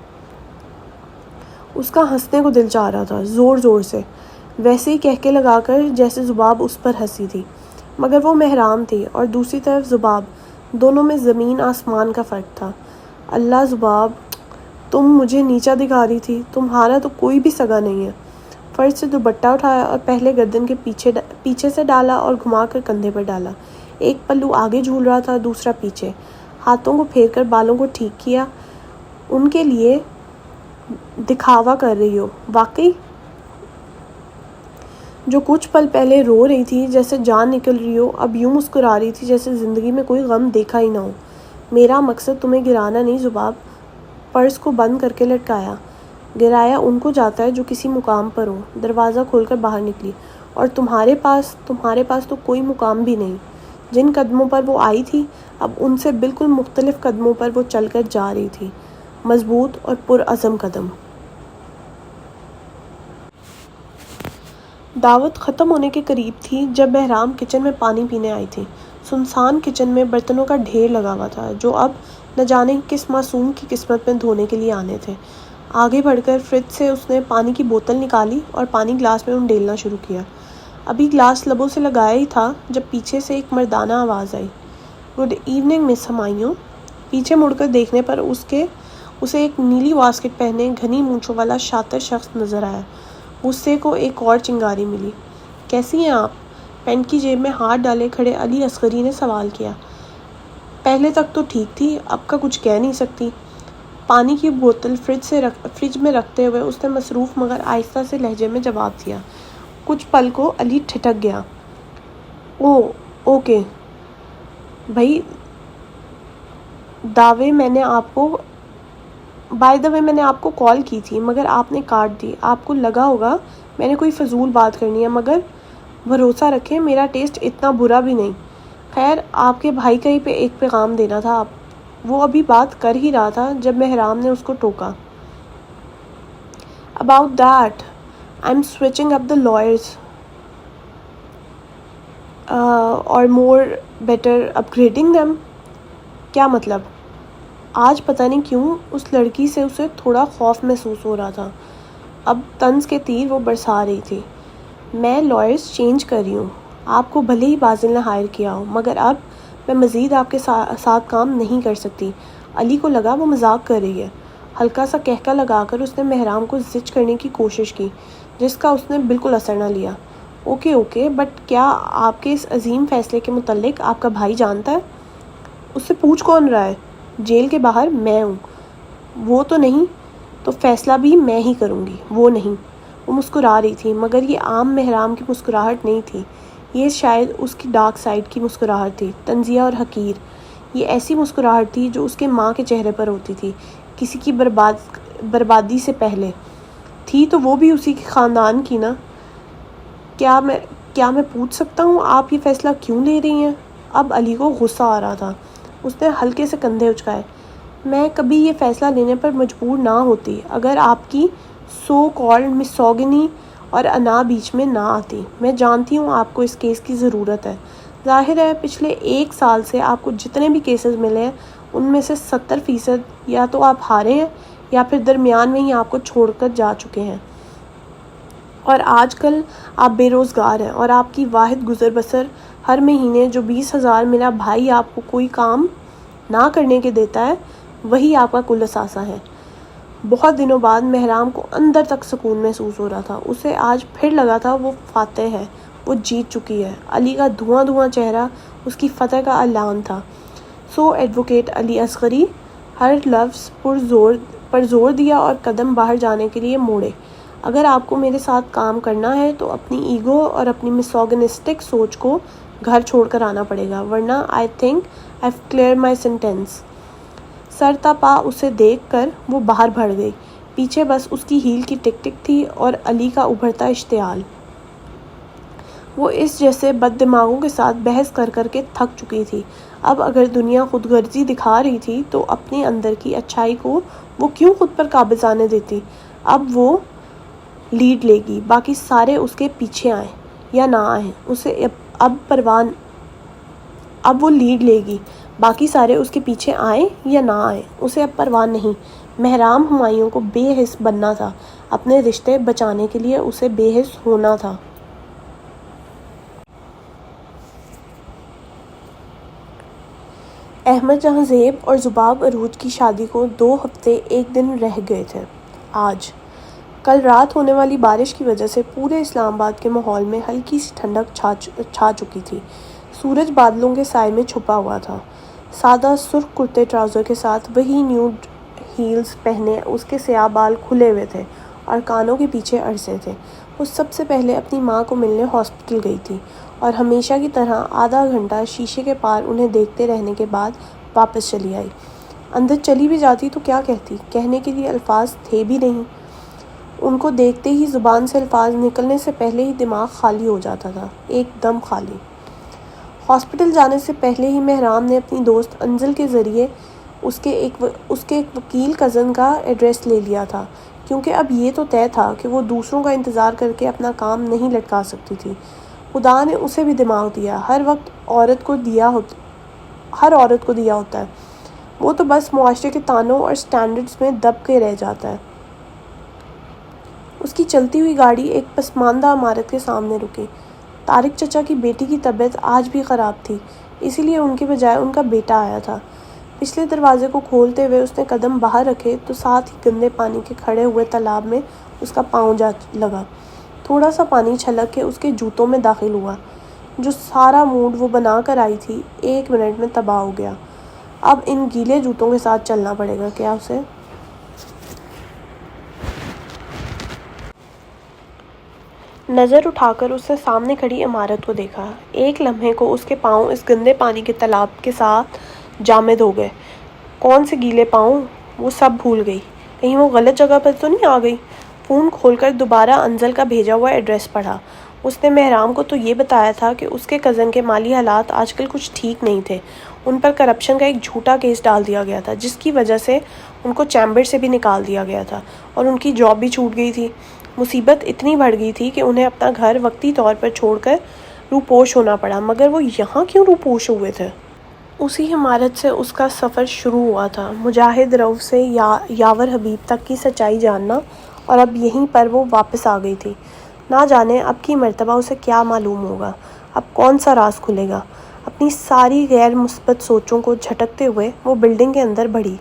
اس کا ہنسنے کو دل چاہ رہا تھا، زور زور سے، ویسے ہی کہکے لگا کر جیسے ذباب اس پر ہنسی تھی، مگر وہ محرام تھی اور دوسری طرف ذباب، دونوں میں زمین آسمان کا فرق تھا۔ اللہ ذباب، تم مجھے نیچا دکھا رہی تھی، تمہارا تو کوئی بھی سگا نہیں ہے۔ فرش سے دوپٹہ اٹھایا اور پہلے گردن کے پیچھے سے ڈالا اور گھما کر کندھے پر ڈالا۔ ایک پلو آگے جھول رہا تھا، دوسرا پیچھے۔ ہاتھوں کو پھیر کر بالوں کو ٹھیک کیا۔ ان کے لیے دکھاوا کر رہی ہو واقعی؟ جو کچھ پل پہلے رو رہی تھی جیسے جان نکل رہی ہو، اب یوں مسکرا رہی تھی جیسے زندگی میں کوئی غم دیکھا ہی نہ ہو۔ میرا مقصد تمہیں گرانا نہیں زباب۔ پرس کو بند کر کے لٹکایا۔ گرایا ان کو جاتا ہے جو کسی مقام پر ہو۔ دروازہ کھول کر باہر نکلی۔ اور تمہارے پاس تو کوئی مقام بھی نہیں۔ جن قدموں پر وہ آئی تھی اب ان سے بالکل مختلف قدموں پر وہ چل کر جا رہی تھی، مضبوط اور پرعزم قدم۔ دعوت ختم ہونے کے قریب تھی جب بہرام کچن میں پانی پینے آئی تھی۔ سنسان کچن میں برتنوں کا ڈھیر لگا ہوا تھا جو اب نہ جانے کس معصوم کی قسمت میں دھونے کے لیے آنے تھے۔ آگے بڑھ کر فریج سے اس نے پانی کی بوتل نکالی اور پانی گلاس میں انڈیلنا شروع کیا۔ ابھی گلاس لبوں سے لگایا ہی تھا جب پیچھے سے ایک مردانہ آواز آئی، گڈ ایوننگ مس ہمایوں۔ پیچھے مڑ کر دیکھنے پر اسے ایک نیلی واسکٹ پہنے گھنی مونچھوں والا شاطر شخص نظر آیا۔ غصے کو ایک اور چنگاری ملی۔ کیسی ہیں آپ؟ پینٹ کی جیب میں ہاتھ ڈالے کھڑے علی اصغری نے سوال کیا۔ پہلے تک تو ٹھیک تھی، اب کا کچھ کہہ نہیں سکتی۔ پانی کی بوتل فریج میں رکھتے ہوئے اس نے مصروف مگر آہستہ سے لہجے میں جواب دیا۔ کچھ پل کو علی ٹھٹک گیا۔ اوکے بھائی، بائی دا وے میں نے آپ کو کال کی تھی مگر آپ نے کاٹ دی۔ آپ کو لگا ہوگا میں نے کوئی فضول بات کرنی ہے، مگر بھروسہ رکھیں میرا ٹیسٹ اتنا برا بھی نہیں۔ خیر، آپ کے بھائی کا ہی پہ ایک پیغام دینا تھا۔ وہ ابھی بات کر ہی رہا تھا جب مہرام نے اس کو ٹوکا۔ About that, I'm switching up the lawyers or more better upgrading them. کیا مطلب؟ آج پتہ نہیں کیوں اس لڑکی سے اسے تھوڑا خوف محسوس ہو رہا تھا۔ اب طنز کے تیر وہ برسا رہی تھی۔ میں لائرز چینج کر رہی ہوں۔ آپ کو بھلے ہی بازل نے ہائر کیا ہو مگر اب میں مزید آپ کے ساتھ کام نہیں کر سکتی۔ علی کو لگا وہ مذاق کر رہی ہے۔ ہلکا سا کہکا لگا کر اس نے مہرام کو زچ کرنے کی کوشش کی جس کا اس نے بالکل اثر نہ لیا۔ اوکے بٹ کیا آپ کے اس عظیم فیصلے کے متعلق آپ کا بھائی جانتا ہے؟ اس سے پوچھ کون رہا ہے؟ جیل کے باہر میں ہوں، وہ تو نہیں، تو فیصلہ بھی میں ہی کروں گی، وہ نہیں۔ وہ مسکرا رہی تھی مگر یہ عام مہرام کی مسکراہٹ نہیں تھی، یہ شاید اس کی ڈارک سائڈ کی مسکراہٹ تھی، طنزیہ اور حقیر۔ یہ ایسی مسکراہٹ تھی جو اس کے ماں کے چہرے پر ہوتی تھی کسی کی بربادی سے پہلے۔ تھی تو وہ بھی اسی کے خاندان کی نا۔ کیا میں پوچھ سکتا ہوں آپ یہ فیصلہ کیوں لے رہی ہیں؟ اب علی کو غصہ آ رہا تھا۔ اس نے ہلکے سے کندھے اچکائے۔ میں کبھی یہ فیصلہ لینے پر مجبور نہ ہوتی اگر آپ کی سو کالڈ مسوگنی اور انا بیچ میں نہ آتی۔ میں جانتی ہوں آپ کو اس کیس کی ضرورت ہے۔ ظاہر ہے پچھلے 1 سال سے آپ کو جتنے بھی کیسز ملے ہیں ان میں سے 70% یا تو آپ ہارے ہیں یا پھر درمیان میں ہی آپ کو چھوڑ کر جا چکے ہیں، اور آج کل آپ بے روزگار ہیں اور آپ کی واحد گزر بسر ہر مہینے جو 20,000 میرا بھائی آپ کو کوئی کام نہ کرنے کے دیتا ہے وہی آپ کا کل اثاثہ ہے۔ بہت دنوں بعد مہرام کو اندر تک سکون محسوس ہو رہا تھا۔ اسے آج پھر لگا تھا وہ فاتح ہے، وہ جیت چکی ہے۔ علی کا دھواں چہرہ اس کی فتح کا اعلان تھا۔ سو ایڈوکیٹ علی اصغری، ہر لفظ پر زور دیا اور قدم باہر جانے کے لیے موڑے۔ اگر آپ کو میرے ساتھ کام کرنا ہے تو اپنی ایگو اور اپنی مسوگنسٹک سوچ کو گھر چھوڑ کر آنا پڑے گا، ورنہ I think I've cleared my sentence۔ سر تا پا اسے دیکھ کر وہ باہر بڑھ گئی۔ پیچھے بس اس کی ہیل کی ٹک ٹک تھی اور علی کا ابھرتا اشتعال۔ وہ اس جیسے بد دماغوں کے ساتھ بحث کر کے تھک چکی تھی۔ اب اگر دنیا خود غرضی دکھا رہی تھی تو اپنے اندر کی اچھائی کو وہ کیوں خود پر قابض آنے دیتی؟ اب وہ لیڈ لے گی، باقی سارے اس کے پیچھے آئیں یا نہ آئیں اسے اب وہ لیڈ لے گی، باقی سارے اس کے پیچھے آئیں یا نہ آئیں اسے اب پرواہ نہیں۔ مہرام ہمایوں کو بے حس بننا تھا، اپنے رشتے بچانے کے لیے اسے بے حس ہونا تھا۔ احمد جہاں زیب اور زباب عروج کی شادی کو 2 ہفتے 1 دن رہ گئے تھے۔ آج کل رات ہونے والی بارش کی وجہ سے پورے اسلام آباد کے ماحول میں ہلکی سی ٹھنڈک چھا چکی تھی۔ سورج بادلوں کے سائے میں چھپا ہوا تھا۔ سادہ سرخ کرتے ٹراؤزر کے ساتھ وہی نیوڈ ہیلز پہنے اس کے سیاہ بال کھلے ہوئے تھے اور کانوں کے پیچھے عرصے تھے۔ وہ سب سے پہلے اپنی ماں کو ملنے ہاسپٹل گئی تھی اور ہمیشہ کی طرح آدھا گھنٹہ شیشے کے پار انہیں دیکھتے رہنے کے بعد واپس چلی آئی۔ اندر چلی بھی جاتی تو کیا کہتی؟ کہنے کے لیے الفاظ تھے بھی نہیں۔ ان کو دیکھتے ہی زبان سے الفاظ نکلنے سے پہلے ہی دماغ خالی ہو جاتا تھا، ایک دم خالی۔ ہاسپٹل جانے سے پہلے ہی مہرام نے اپنی دوست انزل کے ذریعے اس کے ایک وکیل کزن کا ایڈریس لے لیا تھا، کیونکہ اب یہ تو طے تھا کہ وہ دوسروں کا انتظار کر کے اپنا کام نہیں لٹکا سکتی تھی۔ خدا نے اسے بھی دماغ دیا، ہر عورت کو دیا ہوتا ہے، وہ تو بس معاشرے کے تانوں اور سٹینڈرڈز میں دب کے رہ جاتا ہے۔ اس کی چلتی ہوئی گاڑی ایک پسماندہ عمارت کے سامنے رکی۔ طارق چچا کی بیٹی کی طبیعت آج بھی خراب تھی، اسی لیے ان کے بجائے ان کا بیٹا آیا تھا۔ پچھلے دروازے کو کھولتے ہوئے اس نے قدم باہر رکھے تو ساتھ ہی گندے پانی کے کھڑے ہوئے تالاب میں اس کا پاؤں جا لگا۔ تھوڑا سا پانی چھلک کے اس کے جوتوں میں داخل ہوا۔ جو سارا موڈ وہ بنا کر آئی تھی 1 منٹ میں تباہ ہو گیا۔ اب ان گیلے جوتوں کے ساتھ چلنا پڑے گا کیا اسے؟ نظر اٹھا کر اس نے سامنے کھڑی عمارت کو دیکھا۔ ایک لمحے کو اس کے پاؤں اس گندے پانی کے تالاب کے ساتھ جامد ہو گئے۔ کون سے گیلے پاؤں؟ وہ سب بھول گئی۔ کہیں وہ غلط جگہ پر تو نہیں آ گئی؟ فون کھول کر دوبارہ انزل کا بھیجا ہوا ایڈریس پڑھا۔ اس نے مہرام کو تو یہ بتایا تھا کہ اس کے کزن کے مالی حالات آج کل کچھ ٹھیک نہیں تھے۔ ان پر کرپشن کا ایک جھوٹا کیس ڈال دیا گیا تھا، جس کی وجہ سے ان کو چیمبر سے بھی نکال دیا گیا تھا اور ان کی جاب بھی چھوٹ گئی تھی۔ مصیبت اتنی بڑھ گئی تھی کہ انہیں اپنا گھر وقتی طور پر چھوڑ کر روپوش ہونا پڑا۔ مگر وہ یہاں کیوں روپوش ہوئے تھے؟ اسی عمارت سے اس کا سفر شروع ہوا تھا، مجاہد رؤف سے یاور حبیب تک کی سچائی جاننا، اور اب یہیں پر وہ واپس آ گئی تھی۔ نہ جانے اب کی مرتبہ اسے کیا معلوم ہوگا، اب کون سا راز کھلے گا۔ اپنی ساری غیر مثبت سوچوں کو جھٹکتے ہوئے وہ بلڈنگ کے اندر بڑھی۔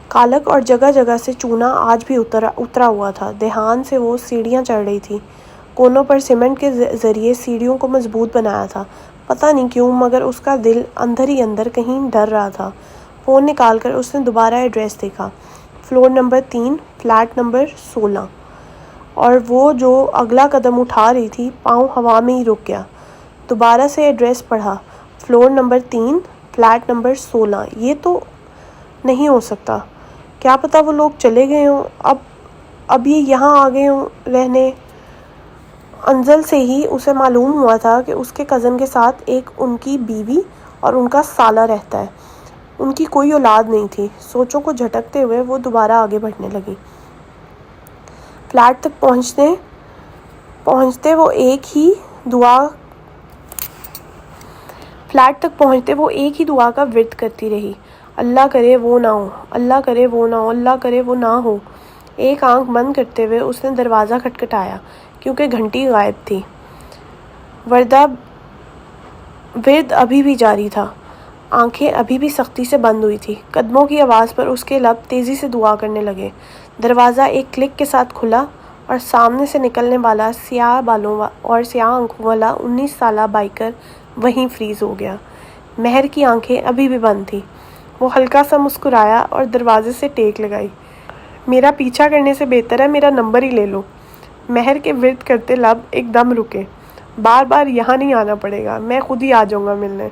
کالک اور جگہ جگہ سے چونا آج بھی اترا ہوا تھا۔ دھیان سے وہ سیڑھیاں چڑھ رہی تھی، کونوں پر سیمنٹ کے ذریعے سیڑھیوں کو مضبوط بنایا تھا۔ پتہ نہیں کیوں مگر اس کا دل اندر ہی اندر کہیں ڈر رہا تھا۔ فون نکال کر اس نے دوبارہ ایڈریس دیکھا، فلور نمبر 3، فلیٹ نمبر 16، اور وہ جو اگلا قدم اٹھا رہی تھی پاؤں ہوا میں ہی رک گیا۔ دوبارہ سے ایڈریس پڑھا، فلور نمبر 3، فلیٹ نمبر 16۔ یہ تو نہیں ہو سکتا، کیا پتہ وہ لوگ چلے گئے ہوں، اب یہ یہاں آ گئے ہوں رہنے۔ انزل سے ہی اسے معلوم ہوا تھا کہ اس کے کزن کے ساتھ ایک ان کی بیوی اور ان کا سالہ رہتا ہے۔ ان کی کوئی اولاد نہیں تھی۔ سوچوں کو جھٹکتے ہوئے وہ دوبارہ آگے بڑھنے لگی۔ فلیٹ تک پہنچتے وہ ایک ہی دعا کا ورد کرتی رہی، اللہ کرے وہ نہ ہو، اللہ کرے وہ نہ ہو، اللہ کرے وہ نہ ہو۔ ایک آنکھ بند کرتے ہوئے اس نے دروازہ کھٹکھٹایا، کیونکہ گھنٹی غائب تھی۔ ورد ابھی بھی جاری تھا، آنکھیں ابھی بھی سختی سے بند ہوئی تھی۔ قدموں کی آواز پر اس کے لب تیزی سے دعا کرنے لگے۔ دروازہ ایک کلک کے ساتھ کھلا اور سامنے سے نکلنے والا سیاہ بالوں اور سیاہ آنکھوں والا 19 سالہ بائیکر وہیں فریز ہو گیا۔ مہر کی آنکھیں ابھی بھی بند تھیں۔ وہ ہلکا سا مسکرایا اور دروازے سے ٹیک لگائی۔ میرا پیچھا کرنے سے بہتر ہے میرا نمبر ہی لے لو۔ مہر کے ورد کرتے لب ایک دم رکے۔ بار بار یہاں نہیں آنا پڑے گا، میں خود ہی آ جاؤں گا ملنے۔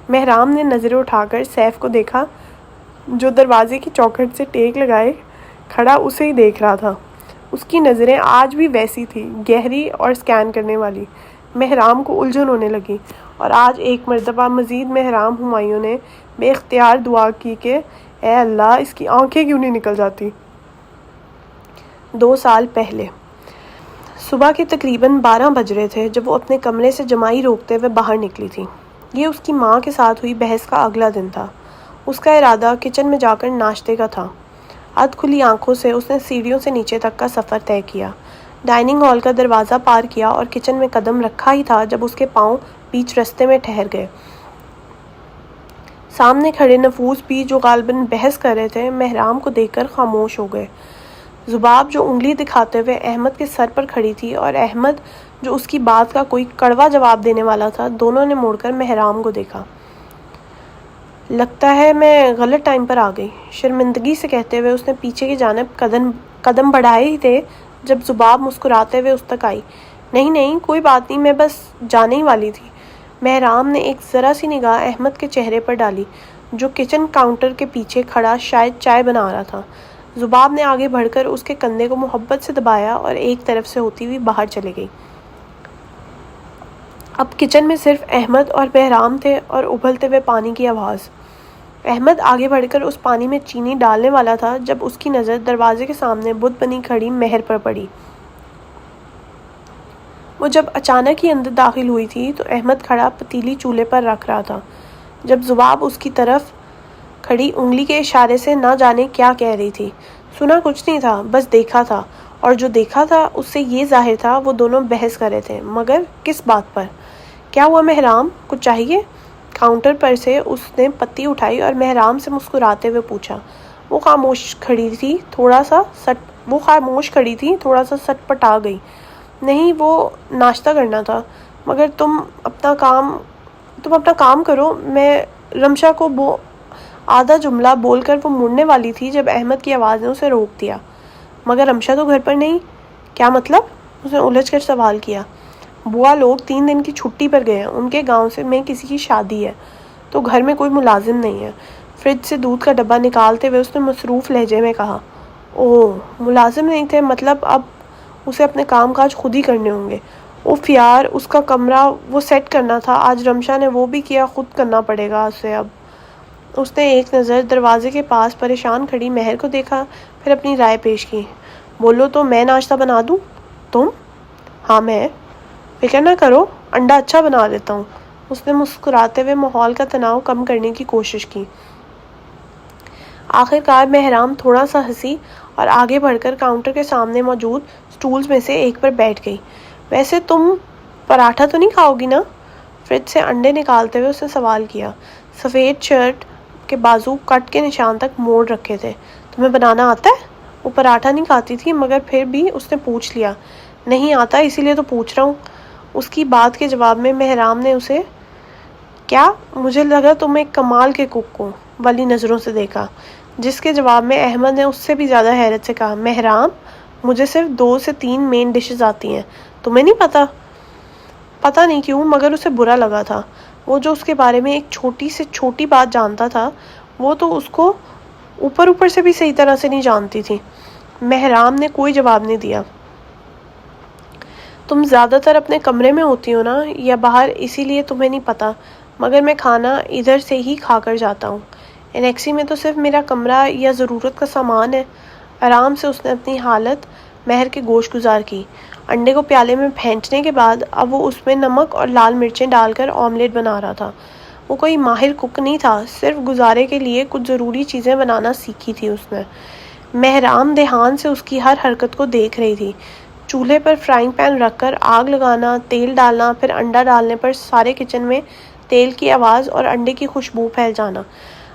مہرام نے نظریں اٹھا کر سیف کو دیکھا، جو دروازے کی چوکھٹ سے ٹیک لگائے کھڑا اسے ہی دیکھ رہا تھا۔ اس کی نظریں آج بھی ویسی تھی، گہری اور سکین کرنے والی۔ مہرام کو الجھن ہونے لگی، اور آج ایک مرتبہ مزید مہرام ہمایوں نے بے اختیار دعا کی کہ اے اللہ اس کی آنکھیں کیوں نہیں نکل جاتی۔ 2 سال پہلے صبح کے تقریباً 12 بج رہے تھے جب وہ اپنے کمرے سے جمائی روکتے ہوئے باہر نکلی تھی۔ یہ اس کی ماں کے ساتھ ہوئی بحث کا اگلا دن تھا۔ اس کا ارادہ کچن میں جا کر ناشتے کا تھا۔ ادھ کھلی آنکھوں سے اس نے سیڑھیوں سے نیچے تک کا سفر طے کیا، ڈائننگ ہال کا دروازہ پار کیا اور کچن میں قدم رکھا ہی تھا جب اس کے پاؤں بیچ رستے میں ٹھہر گئے۔ سامنے کھڑے نفوس بھی جو غالباً بحث کر رہے تھے، مہرام کو دیکھ کر خاموش ہو گئے۔ ذباب جو انگلی دکھاتے ہوئے احمد کے سر پر کھڑی تھی اور احمد جو اس کی بات کا کوئی کڑوا جواب دینے والا تھا، دونوں نے مڑ کر مہرام کو دیکھا۔ لگتا ہے میں غلط ٹائم پر آ گئی، شرمندگی سے کہتے ہوئے اس نے پیچھے کی جانب قدم بڑھائے ہی تھے جب ذباب مسکراتے ہوئے اس تک آئی۔ نہیں نہیں، کوئی بات نہیں، میں بس جانے ہی والی تھی۔ مہرام نے ایک ذرا سی نگاہ احمد کے چہرے پر ڈالی جو کچن کاؤنٹر کے پیچھے کھڑا شاید چائے بنا رہا تھا۔ ذباب نے آگے بڑھ کر اس کے کندھے کو محبت سے دبایا اور ایک طرف سے ہوتی ہوئی باہر چلے گئی۔ اب کچن میں صرف احمد اور مہرام تھے اور ابلتے ہوئے پانی کی آواز۔ احمد آگے بڑھ کر اس پانی میں چینی ڈالنے والا تھا جب اس کی نظر دروازے کے سامنے بت بنی کھڑی مہر پر پڑی۔ وہ جب اچانک ہی اندر داخل ہوئی تھی تو احمد کھڑا پتیلی چولہے پر رکھ رہا تھا، جب ذباب اس کی طرف کھڑی انگلی کے اشارے سے نہ جانے کیا کہہ رہی تھی۔ سنا کچھ نہیں تھا، بس دیکھا تھا، اور جو دیکھا تھا اس سے یہ ظاہر تھا وہ دونوں بحث کر رہے تھے، مگر کس بات پر؟ کیا ہوا مہرام، کچھ چاہیے؟ کاؤنٹر پر سے اس نے پتی اٹھائی اور مہرام سے مسکراتے ہوئے پوچھا۔ وہ خاموش کھڑی تھی، تھوڑا سا سٹ پٹا گئی۔ نہیں، وہ ناشتہ کرنا تھا، مگر تم اپنا کام کرو۔ میں رمشا کو آدھا جملہ بول کر وہ مڑنے والی تھی جب احمد کی آواز نے اسے روک دیا۔ مگر رمشا تو گھر پر نہیں؟ کیا مطلب؟ اس نے الجھ کر سوال کیا۔ بوا لوگ 3 دن کی چھٹی پر گئے ہیں، ان کے گاؤں میں کسی کی شادی ہے، تو گھر میں کوئی ملازم نہیں ہے۔ فریج سے دودھ کا ڈبہ نکالتے ہوئے اس نے مصروف لہجے میں کہا۔ اوہ، ملازم نہیں تھے، مطلب اب اسے اپنے کام کاج خود ہی کرنے ہوں گے۔ اوف یار، اس کا کمرہ وہ سیٹ کرنا تھا، آج رمشا نے وہ بھی کیا، خود کرنا پڑے گا اسے اب۔ اس نے ایک نظر دروازے کے پاس پریشان کھڑی مہر کو دیکھا، پھر اپنی رائے پیش کی۔ بولو تو میں ناشتہ بنا دوں؟ تم؟ ہاں میں۔ فکر نہ کرو، انڈا اچھا بنا دیتا ہوں۔ اس نے مسکراتے ہوئے ماحول کا تناؤ کم کرنے کی کوشش کی۔ آخر کار مہرام تھوڑا سا ہنسی اور آگے بڑھ کر کاؤنٹر کے سامنے موجود سٹولز میں سے ایک پر بیٹھ گئی۔ ویسے تم پراٹھا تو نہیں کھاؤ گی نا؟ فریج سے انڈے نکالتے ہوئے اس نے سوال کیا۔ سفید شرٹ کے بازو کٹ کے نشان تک موڑ رکھے تھے۔ تمہیں بنانا آتا ہے؟ وہ پراٹھا نہیں کھاتی تھی، مگر پھر بھی اس نے پوچھ لیا۔ نہیں آتا، اسی لیے تو پوچھ رہا ہوں۔ اس کی بات کے جواب میں مہرام نے اسے کیا مجھے لگا تم ایک کمال کے کک ہو والی نظروں سے دیکھا، جس کے جواب میں احمد نے اس سے بھی زیادہ حیرت سے کہا، مہرام، مجھے صرف 2 سے 3 مین ڈشز آتی ہیں، تمہیں نہیں پتا؟ پتہ نہیں کیوں، مگر اسے برا لگا تھا۔ وہ جو اس کے بارے میں ایک چھوٹی سے چھوٹی بات جانتا تھا، وہ تو اس کو اوپر سے بھی صحیح طرح سے نہیں جانتی تھی۔ مہرام نے کوئی جواب نہیں دیا۔ تم زیادہ تر اپنے کمرے میں ہوتی ہو نا، یا باہر، اسی لیے تمہیں نہیں پتا، مگر میں کھانا ادھر سے ہی کھا کر جاتا ہوں۔ انیکسی میں تو صرف میرا کمرہ یا ضرورت کا سامان ہے۔ آرام سے اس نے اپنی حالت مہر کے گوش گزار کی۔ انڈے کو پیالے میں پھینٹنے کے بعد اب وہ اس میں نمک اور لال مرچیں ڈال کر آملیٹ بنا رہا تھا۔ وہ کوئی ماہر کک نہیں تھا، صرف گزارے کے لیے کچھ ضروری چیزیں بنانا سیکھی تھی اس نے۔ مہرام دھیان سے اس کی ہر حرکت کو دیکھ رہی تھی۔ چولہے پر فرائنگ پین رکھ کر آگ لگانا، تیل ڈالنا، پھر انڈا ڈالنے پر سارے کچن میں تیل کی آواز اور انڈے کی خوشبو پھیل جانا۔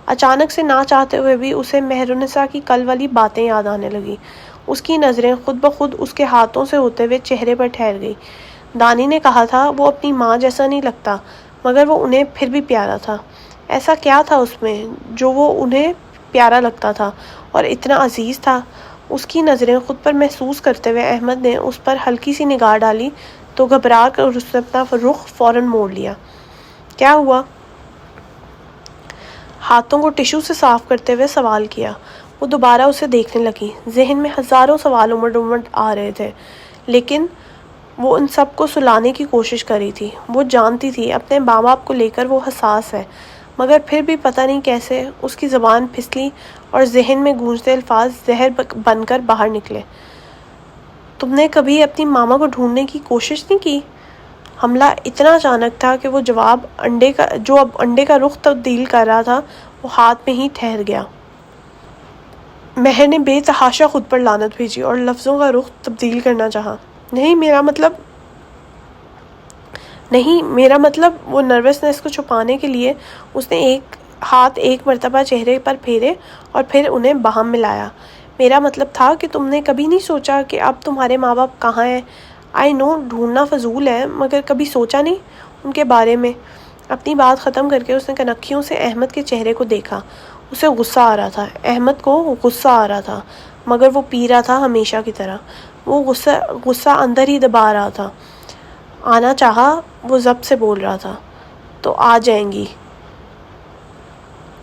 اچانک سے نہ چاہتے ہوئے بھی اسے مہرالنساء کی کل والی باتیں یاد آنے لگی۔ اس کی نظریں خود بخود اس کے ہاتھوں سے ہوتے ہوئے چہرے پر ٹھہر گئی۔ دانی نے کہا تھا وہ اپنی ماں جیسا نہیں لگتا، مگر وہ انہیں پھر بھی پیارا تھا۔ ایسا کیا تھا اس میں جو وہ انہیں پیارا لگتا تھا اور اتنا عزیز تھا؟ اس کی نظریں خود پر محسوس کرتے ہوئے احمد نے اس پر ہلکی سی نگاہ ڈالی تو گھبرا کر اس نے اپنا رخ فوراً موڑ لیا۔ کیا ہوا؟ ہاتھوں کو ٹشو سے صاف کرتے ہوئے سوال کیا۔ وہ دوبارہ اسے دیکھنے لگی۔ ذہن میں ہزاروں سوال امڑ آ رہے تھے، لیکن وہ ان سب کو سلانے کی کوشش کر رہی تھی۔ وہ جانتی تھی اپنے ماں باپ کو لے کر وہ حساس ہے، مگر پھر بھی پتہ نہیں کیسے اس کی زبان پھسلی اور ذہن میں گونجتے الفاظ زہر بن کر باہر نکلے۔ تم نے کبھی اپنی ماما کو ڈھونڈنے کی کوشش نہیں کی؟ حملہ اتنا اچانک تھا کہ وہ جواب جو اب انڈے کا رخ تبدیل کر رہا تھا وہ ہاتھ میں ہی ٹھہر گیا۔ مہر نے بے تحاشا خود پر لعنت بھیجی اور لفظوں کا رخ تبدیل کرنا چاہا۔ نہیں میرا مطلب وہ نروسنس کو چھپانے کے لیے اس نے ایک مرتبہ چہرے پر پھیرے اور پھر انہیں باہم ملایا۔ میرا مطلب تھا کہ تم نے کبھی نہیں سوچا کہ اب تمہارے ماں باپ کہاں ہیں؟ آئی نو ڈھونڈنا فضول ہے، مگر کبھی سوچا نہیں ان کے بارے میں؟ اپنی بات ختم کر کے اس نے کنکھیوں سے احمد کے چہرے کو دیکھا۔ اسے غصہ آ رہا تھا، احمد کو غصہ آ رہا تھا، مگر وہ پی رہا تھا ہمیشہ کی طرح۔ وہ غصہ اندر ہی دبا رہا تھا۔ آنا چاہا، وہ ضبط سے بول رہا تھا۔ تو آ جائیں گی۔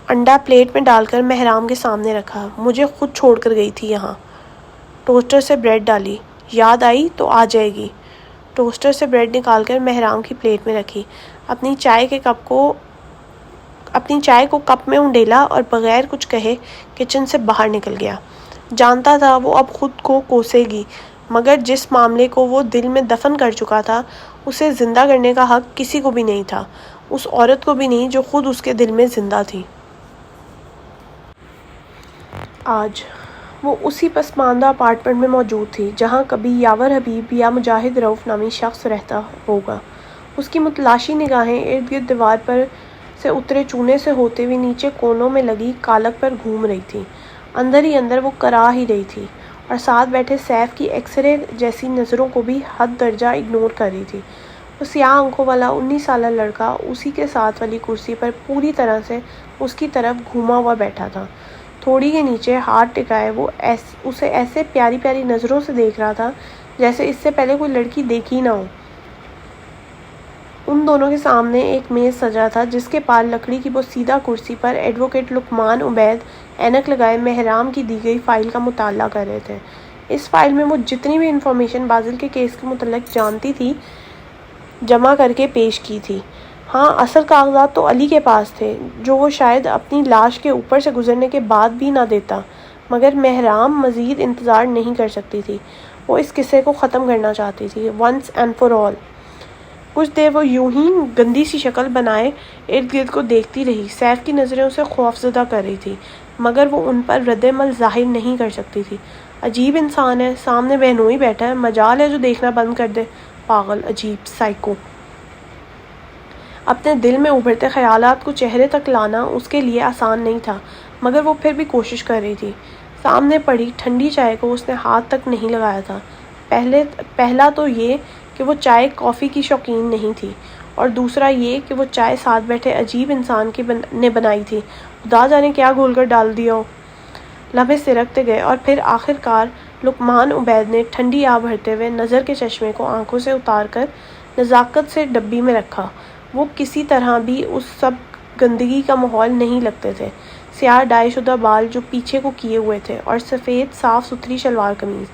انڈا پلیٹ میں ڈال کر محرام کے سامنے رکھا۔ مجھے خود چھوڑ کر گئی تھی یہاں۔ ٹوسٹر سے بریڈ ڈالی۔ یاد آئی تو آ جائے گی۔ ٹوسٹر سے بریڈ نکال کر محرام کی پلیٹ میں رکھی۔ اپنی چائے کو کپ میں انڈیلا اور بغیر کچھ کہے کچن سے باہر نکل گیا۔ جانتا تھا وہ اب خود کو کوسے گی، مگر جس معاملے کو وہ دل میں دفن کر چکا تھا اسے زندہ کرنے کا حق کسی کو بھی نہیں تھا، اس عورت کو بھی نہیں جو خود اس کے دل میں زندہ تھی۔ آج وہ اسی پسماندہ اپارٹمنٹ میں موجود تھی جہاں کبھی یاور حبیب یا مجاہد رؤف نامی شخص رہتا ہوگا۔ اس کی متلاشی نگاہیں ارد گرد دیوار پر سے اترے چونے سے ہوتے ہوئے نیچے کونوں میں لگی کالک پر گھوم رہی تھی۔ اندر ہی اندر وہ کرا ہی رہی تھی اور ساتھ بیٹھے سیف کی ایکس رے جیسی نظروں کو بھی حد درجہ اگنور کر رہی تھی۔ وہ سیاہ آنکھوں والا 19 سالہ لڑکا اسی کے ساتھ والی کرسی پر پوری طرح سے اس کی طرف گھوما ہوا بیٹھا تھا۔ تھوڑی کے نیچے ہاتھ ٹکائے وہ اسے ایسے پیاری پیاری نظروں سے دیکھ رہا تھا جیسے اس سے پہلے کوئی لڑکی دیکھی نہ ہو۔ ان دونوں کے سامنے ایک میز سجا تھا جس کے پار لکڑی کی وہ سیدھا کرسی پر ایڈوکیٹ لقمان عبید اینک لگائے محرام کی دی گئی فائل کا مطالعہ کر رہے تھے۔ اس فائل میں وہ جتنی بھی انفارمیشن بازل کے کیس کے متعلق جانتی تھی جمع کر کے پیش کی تھی۔ ہاں، اصل کاغذات تو علی کے پاس تھے جو وہ شاید اپنی لاش کے اوپر سے گزرنے کے بعد بھی نہ دیتا، مگر محرام مزید انتظار نہیں کر سکتی تھی۔ وہ اس قصے کو ختم کرنا چاہتی تھی، ونس اینڈ فار آل۔ کچھ دیر وہ یوں ہی گندی سی شکل بنائے ارد گرد کو دیکھتی رہی۔ سیف کی نظریں اسے خوفزدہ کر رہی تھی، مگر وہ ان پر رد عمل ظاہر نہیں کر سکتی تھی۔ عجیب انسان ہے، سامنے بہنوئی بیٹھا ہے، مجال ہے جو دیکھنا بند کر دے۔ پاگل، عجیب، سائیکو۔ اپنے دل میں ابھرتے خیالات کو چہرے تک لانا اس کے لیے آسان نہیں تھا، مگر وہ پھر بھی کوشش کر رہی تھی۔ سامنے پڑی ٹھنڈی چائے کو اس نے ہاتھ تک نہیں لگایا تھا۔ پہلا تو یہ کہ وہ چائے کافی کی شوقین نہیں تھی، اور دوسرا یہ کہ وہ چائے ساتھ بیٹھے عجیب انسان نے بنائی تھی، خدا جانے کیا گھول کر ڈال دیا ہو۔ لمحے سرکتے گئے اور پھر آخر کار لقمان عبید نے ٹھنڈی آب بھرتے ہوئے نظر کے چشمے کو آنکھوں سے اتار کر نزاکت سے ڈبی میں رکھا۔ وہ کسی طرح بھی اس سب گندگی کا ماحول نہیں لگتے تھے۔ سیاہ ڈائی شدہ بال جو پیچھے کو کیے ہوئے تھے اور سفید صاف ستھری شلوار قمیض۔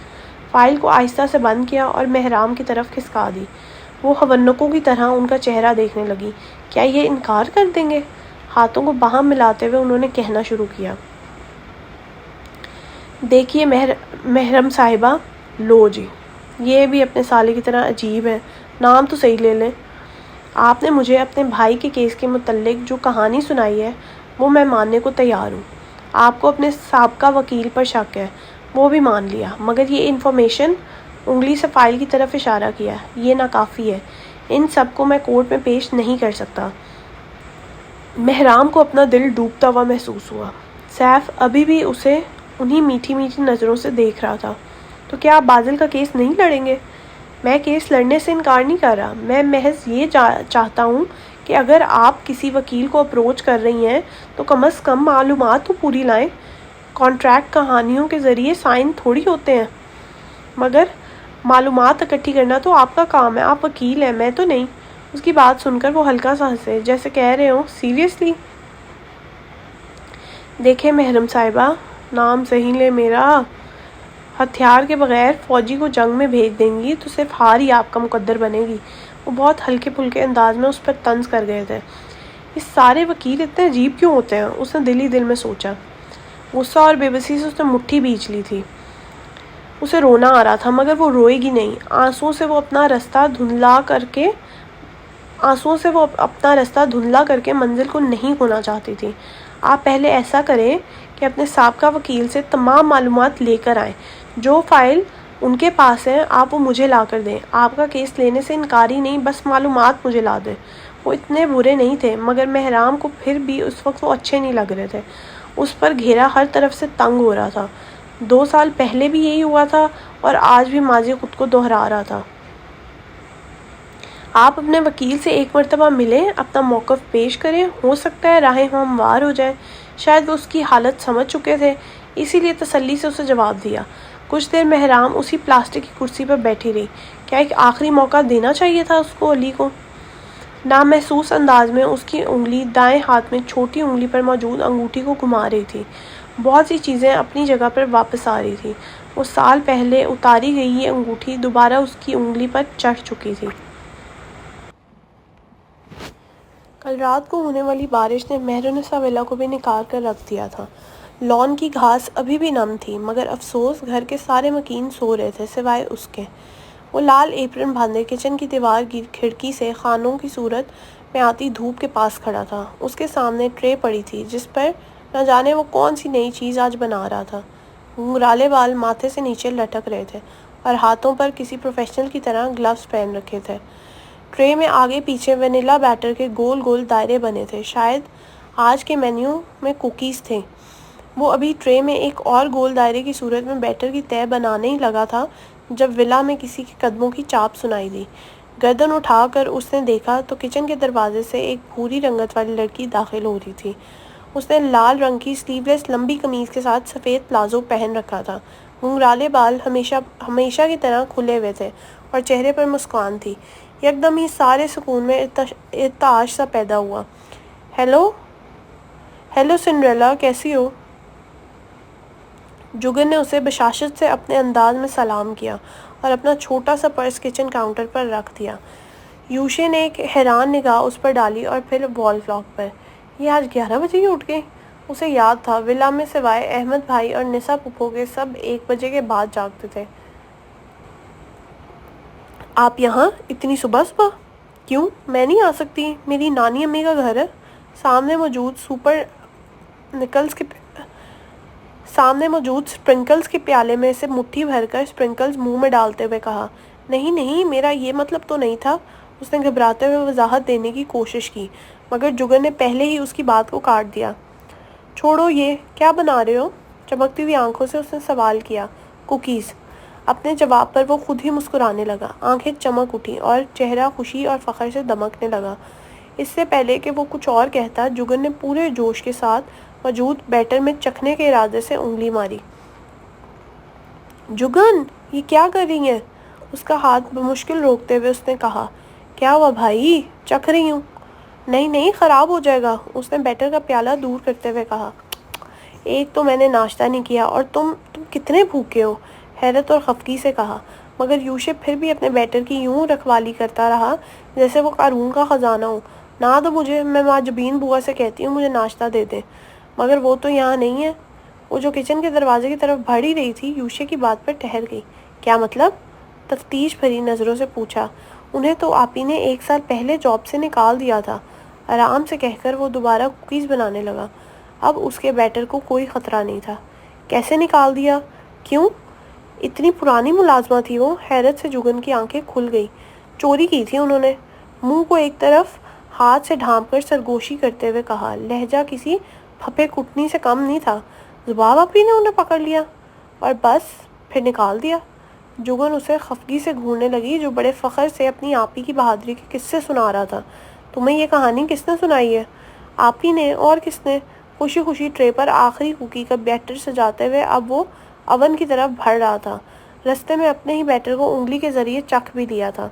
فائل کو آہستہ سے بند کیا اور محرام کی طرف کھسکا دی۔ وہ حونکوں کی طرح ان کا چہرہ دیکھنے لگی۔ کیا یہ انکار کر دیں گے؟ ہاتھوں کو باہم ملاتے ہوئے انہوں نے کہنا شروع کیا۔ دیکھیے محرم صاحبہ، لو جی، یہ بھی اپنے سالے کی طرح عجیب ہے، نام تو صحیح لے لیں۔ آپ نے مجھے اپنے بھائی کے کیس کے متعلق جو کہانی سنائی ہے وہ میں ماننے کو تیار ہوں۔ آپ کو اپنے سابقہ وکیل پر شک ہے، وہ بھی مان لیا، مگر یہ انفارمیشن، انگلی سے فائل کی طرف اشارہ کیا، یہ ناکافی ہے۔ ان سب کو میں کورٹ میں پیش نہیں کر سکتا۔ محرام کو اپنا دل ڈوبتا ہوا محسوس ہوا۔ سیف ابھی بھی اسے انہی میٹھی میٹھی نظروں سے دیکھ رہا تھا۔ تو کیا آپ بازل کا کیس نہیں لڑیں گے؟ میں کیس لڑنے سے انکار نہیں کر رہا، میں محض یہ چاہتا ہوں کہ اگر آپ کسی وکیل کو اپروچ کر رہی ہیں تو کم از کم معلومات تو پوری لائیں۔ کانٹریکٹ کہانیوں کے ذریعے سائن تھوڑی ہوتے ہیں، مگر معلومات اکٹھی کرنا تو آپ کا کام ہے، آپ وکیل ہیں، میں تو نہیں۔ اس کی بات سن کر وہ ہلکا سا ہنسے، جیسے کہہ رہے ہوں سیریسلی؟ دیکھیں محرم صاحبہ، نام صحیح لے میرا، ہتھیار کے بغیر فوجی کو جنگ میں بھیج دیں گی تو صرف ہار ہی آپ کا مقدر بنے گی۔ وہ بہت ہلکے پھلکے انداز میں اس پر طنز کر گئے تھے۔ یہ سارے وکیل اتنے عجیب کیوں ہوتے ہیں؟ اس نے دل ہی دل میں سوچا۔ غصہ اور بے بسی سے اس نے مٹھی بھینچ لی تھی۔ اسے رونا آ رہا تھا، مگر وہ روئے گی نہیں۔ آنسوؤں سے وہ اپنا رستہ دھندلا کر کے منزل کو نہیں کھونا چاہتی تھی۔ آپ پہلے ایسا کریں کہ اپنے سابقہ وکیل سے تمام معلومات لے کر آئیں۔ جو فائل ان کے پاس ہیں آپ وہ مجھے لا کر دیں۔ آپ کا کیس لینے سے انکار ہی نہیں، بس معلومات مجھے لا دیں۔ وہ اتنے برے نہیں تھے، مگر محرام کو پھر بھی اس وقت وہ اچھے نہیں لگ رہے تھے۔ اس پر گھیرا ہر طرف سے تنگ ہو رہا تھا۔ 2 سال پہلے بھی یہی ہوا تھا اور آج بھی ماضی خود کو دہرا رہا تھا۔ آپ اپنے وکیل سے ایک مرتبہ ملیں، اپنا موقف پیش کریں، ہو سکتا ہے راہیں ہموار ہو جائیں۔ شاید وہ اس کی حالت سمجھ چکے تھے، اسی لیے تسلی سے اسے جواب دیا۔ کچھ دیر مہرام اسی پلاسٹک کی کرسی پر بیٹھی رہی۔ کیا ایک آخری موقع دینا چاہیے تھا اس کو علی کو؟ نامحسوس انداز میں اس کی انگلی دائیں ہاتھ میں چھوٹی انگلی پر موجود انگوٹھی کو گھما رہی تھی۔ بہت سی چیزیں اپنی جگہ پر واپس آ رہی تھی۔ وہ سال پہلے اتاری گئی یہ انگوٹھی دوبارہ اس کی انگلی پر چڑھ چکی تھی۔ کل رات کو ہونے والی بارش نے مہرالنساء ولا کو بھی نکال کر رکھ دیا تھا۔ لان کی گھاس ابھی بھی نم تھی، مگر افسوس گھر کے سارے مکین سو رہے تھے سوائے اس کے۔ وہ لال ایپرن باندھے کچن کی دیوار کی کھڑکی سے خانوں کی صورت میں آتی دھوپ کے پاس کھڑا تھا۔ اس کے سامنے ٹرے پڑی تھی جس پر نہ جانے وہ کون سی نئی چیز آج بنا رہا تھا۔ گھنگرالے بال ماتھے سے نیچے لٹک رہے تھے اور ہاتھوں پر کسی پروفیشنل کی طرح گلوز پہن رکھے تھے۔ ٹرے میں آگے پیچھے وینیلا بیٹر کے گول گول دائرے بنے تھے، شاید آج کے مینیو میں کوکیز تھے۔ وہ ابھی ٹرے میں ایک اور گول دائرے کی صورت میں بیٹر کی تہہ بنانے ہی لگا تھا جب ولا میں کسی کے قدموں کی چاپ سنائی دی۔ گردن اٹھا کر اس نے دیکھا تو کچن کے دروازے سے ایک بھوری رنگت والی لڑکی داخل ہو رہی تھی۔ اس نے لال رنگ کی سلیو لیس لمبی قمیض کے ساتھ سفید پلازو پہن رکھا تھا۔ گھنگرالے بال ہمیشہ کی طرح کھلے ہوئے تھے اور چہرے پر مسکان تھی۔ یکدم ہی سارے سکون میں ارتعاش سا پیدا ہوا۔ ہیلو سنڈریلا، کیسی ہو؟ جگن نے اسے بشاشت سے اپنے انداز میں سلام کیا اور اپنا چھوٹا سا پرس کچن کاؤنٹر پر رکھ دیا۔ یوشے نے ایک حیران نگاہ اس پر ڈالی اور پھر وال کلاک پر۔ یہ آج 11 بجے ہی اٹھ گئی۔ اسے یاد تھا ولا میں سوائے احمد بھائی اور نسا پھپھو کے سب 1 بجے کے بعد جاگتے تھے۔ آپ یہاں اتنی صبح صبح؟ کیوں میں نہیں آ سکتی؟ میری نانی امی کا گھر ہے۔ سامنے موجود سپرنکلز کے پیالے میں سے مٹھی بھر کر سپرنکلز منہ میں ڈالتے ہوئے کہا، نہیں میرا یہ مطلب تو نہیں تھا۔ اس نے گھبراتے ہوئے وضاحت دینے کی کوشش کی، مگر جگن نے پہلے ہی اس کی بات کو کاٹ دیا۔ چھوڑو، یہ کیا بنا رہے ہو؟ چمکتی ہوئی آنکھوں سے اس نے سوال کیا۔ کوکیز۔ اپنے جواب پر وہ خود ہی مسکرانے لگا، آنکھیں چمک اٹھیں اور چہرہ خوشی اور فخر سے دمکنے لگا۔ اس سے پہلے کہ وہ کچھ اور کہتا، جگن نے پورے جوش کے ساتھ موجود بیٹر میں چکھنے کے ارادے سے انگلی ماری۔ جگن، یہ کیا کر رہی ہیں؟ اس کا ہاتھ بمشکل روکتے ہوئے اس نے کہا۔ کیا ہوا بھائی؟ چکھ رہی ہوں۔ نہیں خراب ہو جائے گا، اس نے بیٹر کا پیالہ دور کرتے ہوئے کہا۔ ایک تو میں نے ناشتہ نہیں کیا اور تم کتنے بھوکے ہو، حیرت اور خفگی سے کہا، مگر یوشے پھر بھی اپنے بیٹر کی یوں رکھوالی کرتا رہا جیسے وہ قارون کا خزانہ ہو۔ نہ تو میں ماں جبین بوا سے کہتی ہوں مجھے ناشتہ دے دیں، مگر وہ تو یہاں نہیں ہے۔ وہ جو کچن کے دروازے کی طرف بڑھ ہی رہی تھی، یوشے کی بات پر ٹھہر گئی۔ کیا مطلب؟ تفتیش بھری نظروں سے پوچھا۔ انہیں تو آپی نے 1 سال پہلے جاب سے نکال دیا تھا، آرام سے کہہ کر وہ دوبارہ کوکیز بنانے لگا۔ اب اس کے بیٹر کو کوئی خطرہ نہیں تھا۔ کیسے نکال دیا؟ کیوں؟ اتنی پرانی ملازمہ تھی وہ؟ حیرت سے جگن کی آنکھیں کھل گئی۔ چوری کی تھی انہوں نے، منہ کو ایک طرف ہاتھ سے ڈھانپ کر سرگوشی کرتے ہوئے کہا۔ لہجہ کسی پھپھے کٹنی سے کم نہیں تھا۔ زباب آپی نے انہیں پکڑ لیا اور بس پھر نکال دیا؟ جگن اسے خفگی سے گھورنے لگی، جو بڑے فخر سے اپنی آپی کی بہادری کے قصے سنا رہا تھا۔ تمہیں یہ کہانی کس نے سنائی ہے؟ آپی نے، اور کس نے؟ خوشی خوشی ٹرے پر آخری کوکی کا بیٹر سجاتے ہوئے اب وہ اوون کی طرف بڑھ رہا تھا۔ رستے میں اپنے ہی بیٹر کو انگلی کے ذریعے چکھ بھی لیا تھا۔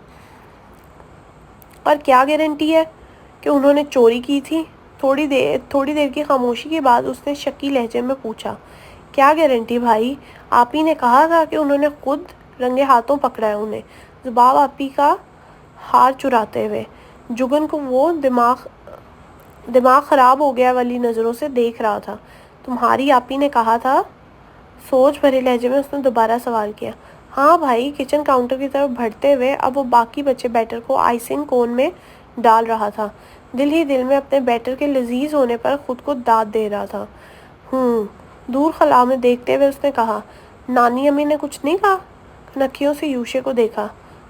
اور کیا گارنٹی ہے کہ انہوں نے چوری کی تھی؟ تھوڑی دیر کی خاموشی کے بعد اس نے شکی لہجے میں پوچھا۔ کیا گارنٹی بھائی؟ آپی نے کہا تھا کہ انہوں نے خود رنگے ہاتھوں پکڑا ہے انہیں۔ زباب آپی کا ہار چراتے ہوئے جگن کو وہ دماغ خراب ہو گیا والی نظروں سے دیکھ رہا تھا۔ تمہاری آپی نے کہا تھا؟ سوچ بھرے لہجے میں اس نے دوبارہ سوال کیا۔ ہاں بھائی۔ کچن کاؤنٹر کی طرف بڑھتے ہوئے اب وہ باقی بچے بیٹر کو آئسنگ کون میں ڈال رہا تھا، دل ہی دل میں اپنے بیٹر کے لذیذ ہونے پر خود کو داد دے رہا تھا۔ دور خلا میں دیکھتے ہوئے اس نے کہا۔ نانی امی نے کچھ نہیں کہا؟ کھنکیوں سے یوشے کو دیکھا۔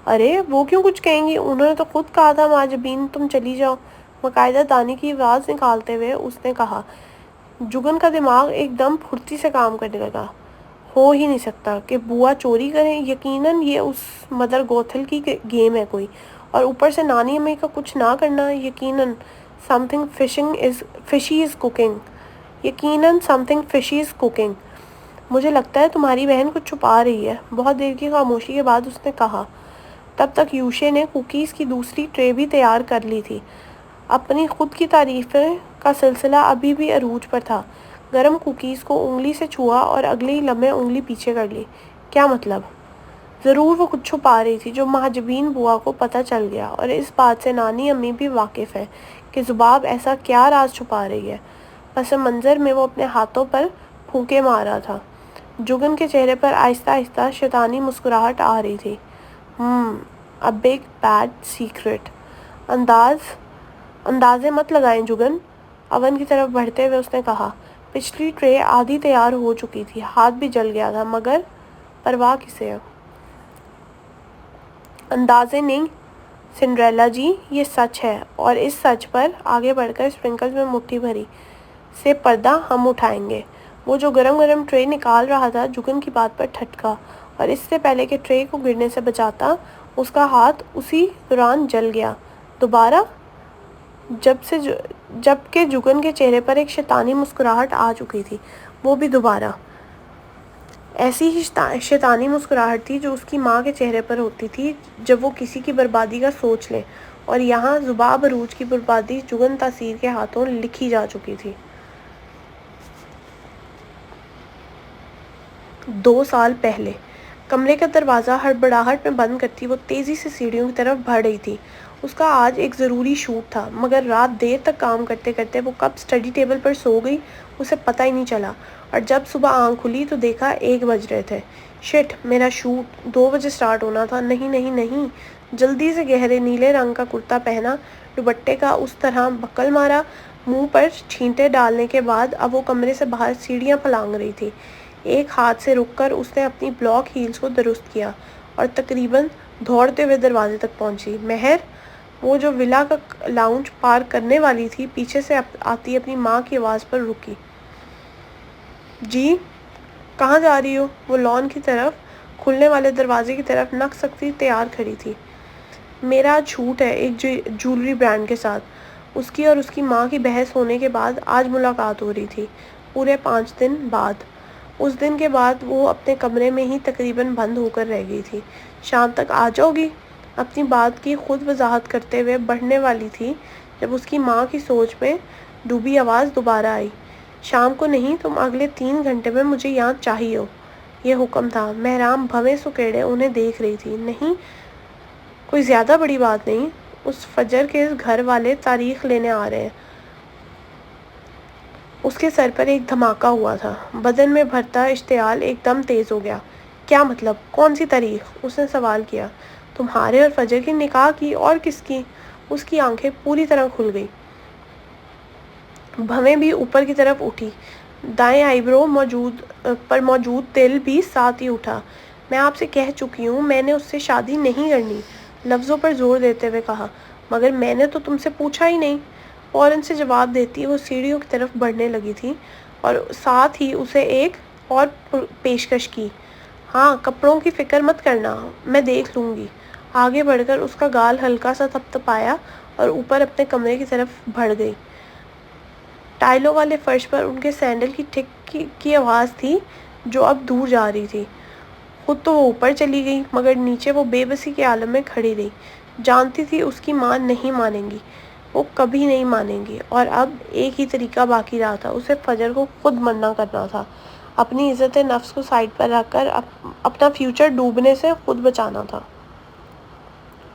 ارے وہ کیوں کچھ کہیں گی، انہوں نے تو خود کہا تھا ماں جبین تم چلی جاؤ، باقاعدہ دانی کی آواز نکالتے ہوئے اس نے کہا۔ جگن کا دماغ ایک دم پھرتی سے کام کرنے لگا۔ ہو ہی نہیں سکتا کہ بوا چوری کریں. یقیناً یہ اس مدر گوتھل کی گیم ہے کوئی، اور اوپر سے نانی امی کا کچھ نہ کرنا. یقیناً something fishy is cooking. یقیناً something fishy is cooking. مجھے لگتا ہے تمہاری بہن کچھ چھپا رہی ہے. بہت دیر کی خاموشی کے بعد اس نے کہا. تب تک یوشے نے کوکیز کی دوسری ٹرے بھی تیار کر لی تھی. اپنی خود کی تعریفیں کا سلسلہ ابھی بھی عروج پر تھا. گرم کوکیز کو انگلی سے چھوا اور اگلے ہی لمحے انگلی پیچھے کر لی. کیا مطلب؟ ضرور وہ کچھ چھپا رہی تھی جو مہاجبین بوا کو پتہ چل گیا، اور اس بات سے نانی امی بھی واقف ہے کہ زباب ایسا کیا راز چھپا رہی ہے. پس منظر میں وہ اپنے ہاتھوں پر پھونکے مار رہا تھا. جگن کے چہرے پر آہستہ آہستہ شیطانی مسکراہٹ آ رہی تھی. a big bad secret. اندازے مت لگائیں جگن. اون کی طرف بڑھتے ہوئے اس نے کہا. پچھلی ٹرے آدھی تیار ہو چکی تھی، ہاتھ بھی جل گیا تھا، مگر پرواہ کسے؟ اندازے نہیں سنڈریلا جی، یہ سچ ہے، اور اس سچ پر آگے بڑھ کر اسپرنکلز میں مٹھی بھری سے پردہ ہم اٹھائیں گے. وہ جو گرم گرم ٹرے نکال رہا تھا جگن کی بات پر ٹھٹکا، اور اس سے پہلے کہ ٹرے کو گرنے سے بچاتا اس کا ہاتھ اسی دوران جل گیا. دوبارہ؟ جب کہ جگن کے چہرے پر ایک شیطانی مسکراہٹ آ چکی تھی. وہ بھی دوبارہ. ایسی ہی شیطانی مسکراہٹ تھی جو اس کی ماں کے چہرے پر ہوتی تھی جب وہ کسی کی بربادی کا سوچ لے، اور یہاں زباب عروج کی بربادی جگن تاثیر کے ہاتھوں لکھی جا چکی تھی. 2 سال پہلے. کمرے کا دروازہ ہڑبڑاہٹ میں بند کرتی وہ تیزی سے سیڑھیوں کی طرف بڑھ رہی تھی. اس کا آج ایک ضروری شوٹ تھا، مگر رات دیر تک کام کرتے کرتے وہ کب اسٹڈی ٹیبل پر سو گئی اسے پتہ ہی نہیں چلا، اور جب صبح آنکھ کھلی تو دیکھا 1 بج رہے تھے. شٹ، میرا شوٹ 2 بجے سٹارٹ ہونا تھا. نہیں نہیں نہیں. جلدی سے گہرے نیلے رنگ کا کرتا پہنا، دوپٹے کا اس طرح بکل مارا. منہ پر چھینٹے ڈالنے کے بعد اب وہ کمرے سے باہر سیڑھیاں پھلانگ رہی تھی. ایک ہاتھ سے رک کر اس نے اپنی بلاک ہیلز کو درست کیا اور تقریباً دوڑتے ہوئے دروازے تک پہنچی. مہر، وہ جو ولا کا لاؤنج پار کرنے والی تھی، پیچھے سے آتی اپنی ماں کی آواز پر رکی. جی کہاں جا رہی ہو؟ وہ لان کی طرف کھلنے والے دروازے کی طرف نک سکتی تیار کھڑی تھی. میرا آج شوٹ ہے ایک جولری برانڈ کے ساتھ. اس کی اور اس کی ماں کی بحث ہونے کے بعد آج ملاقات ہو رہی تھی، پورے 5 دن بعد. اس دن کے بعد وہ اپنے کمرے میں ہی تقریباً بند ہو کر رہ گئی تھی. شام تک آ جاؤ گی؟ اپنی بات کی خود وضاحت کرتے ہوئے بڑھنے والی تھی جب اس کی ماں کی سوچ میں ڈوبی آواز دوبارہ آئی. شام کو نہیں، تم اگلے 3 گھنٹے میں مجھے یہاں چاہیے ہو. یہ حکم تھا. مہرام بھویں سکیڑے انہیں دیکھ رہی تھی. نہیں، کوئی زیادہ بڑی بات نہیں. اس فجر کے گھر والے تاریخ لینے آ رہے ہیں. اس کے سر پر ایک دھماکہ ہوا تھا. بدن میں بھرتا اشتعال ایک دم تیز ہو گیا. کیا مطلب؟ کون سی تاریخ؟ اس نے سوال کیا. تمہارے اور فجر کی نکاح کی. اور کس کی؟ اس کی آنکھیں پوری طرح کھل گئی. بھویں بھی اوپر کی طرف اٹھی. دائیں آئی برو پر موجود تل بھی ساتھ ہی اٹھا. میں آپ سے کہہ چکی ہوں میں نے اس سے شادی نہیں کرنی، لفظوں پر زور دیتے ہوئے کہا. مگر میں نے تو تم سے پوچھا ہی نہیں. فوراً سے جواب دیتی وہ سیڑھیوں کی طرف بڑھنے لگی تھی اور ساتھ ہی اسے ایک اور پیشکش کی. ہاں، کپڑوں کی فکر مت کرنا، میں دیکھ لوں گی. آگے بڑھ کر اس کا گال ہلکا سا تھپتھپایا اور اوپر اپنے کمرے کی طرف بڑھ گئی. ٹائلوں والے فرش پر ان کے سینڈل کی ٹھک کی آواز تھی جو اب دور جا رہی تھی. خود تو وہ اوپر چلی گئی، مگر نیچے وہ بے بسی کے عالم میں کھڑی رہی. جانتی تھی اس کی ماں نہیں مانیں گی، وہ کبھی نہیں مانیں گی. اور اب ایک ہی طریقہ باقی رہا تھا. اسے فجر کو خود منع کرنا تھا، اپنی عزت نفس کو سائڈ پر رکھ کر اپنا فیوچر ڈوبنے سے خود بچانا تھا.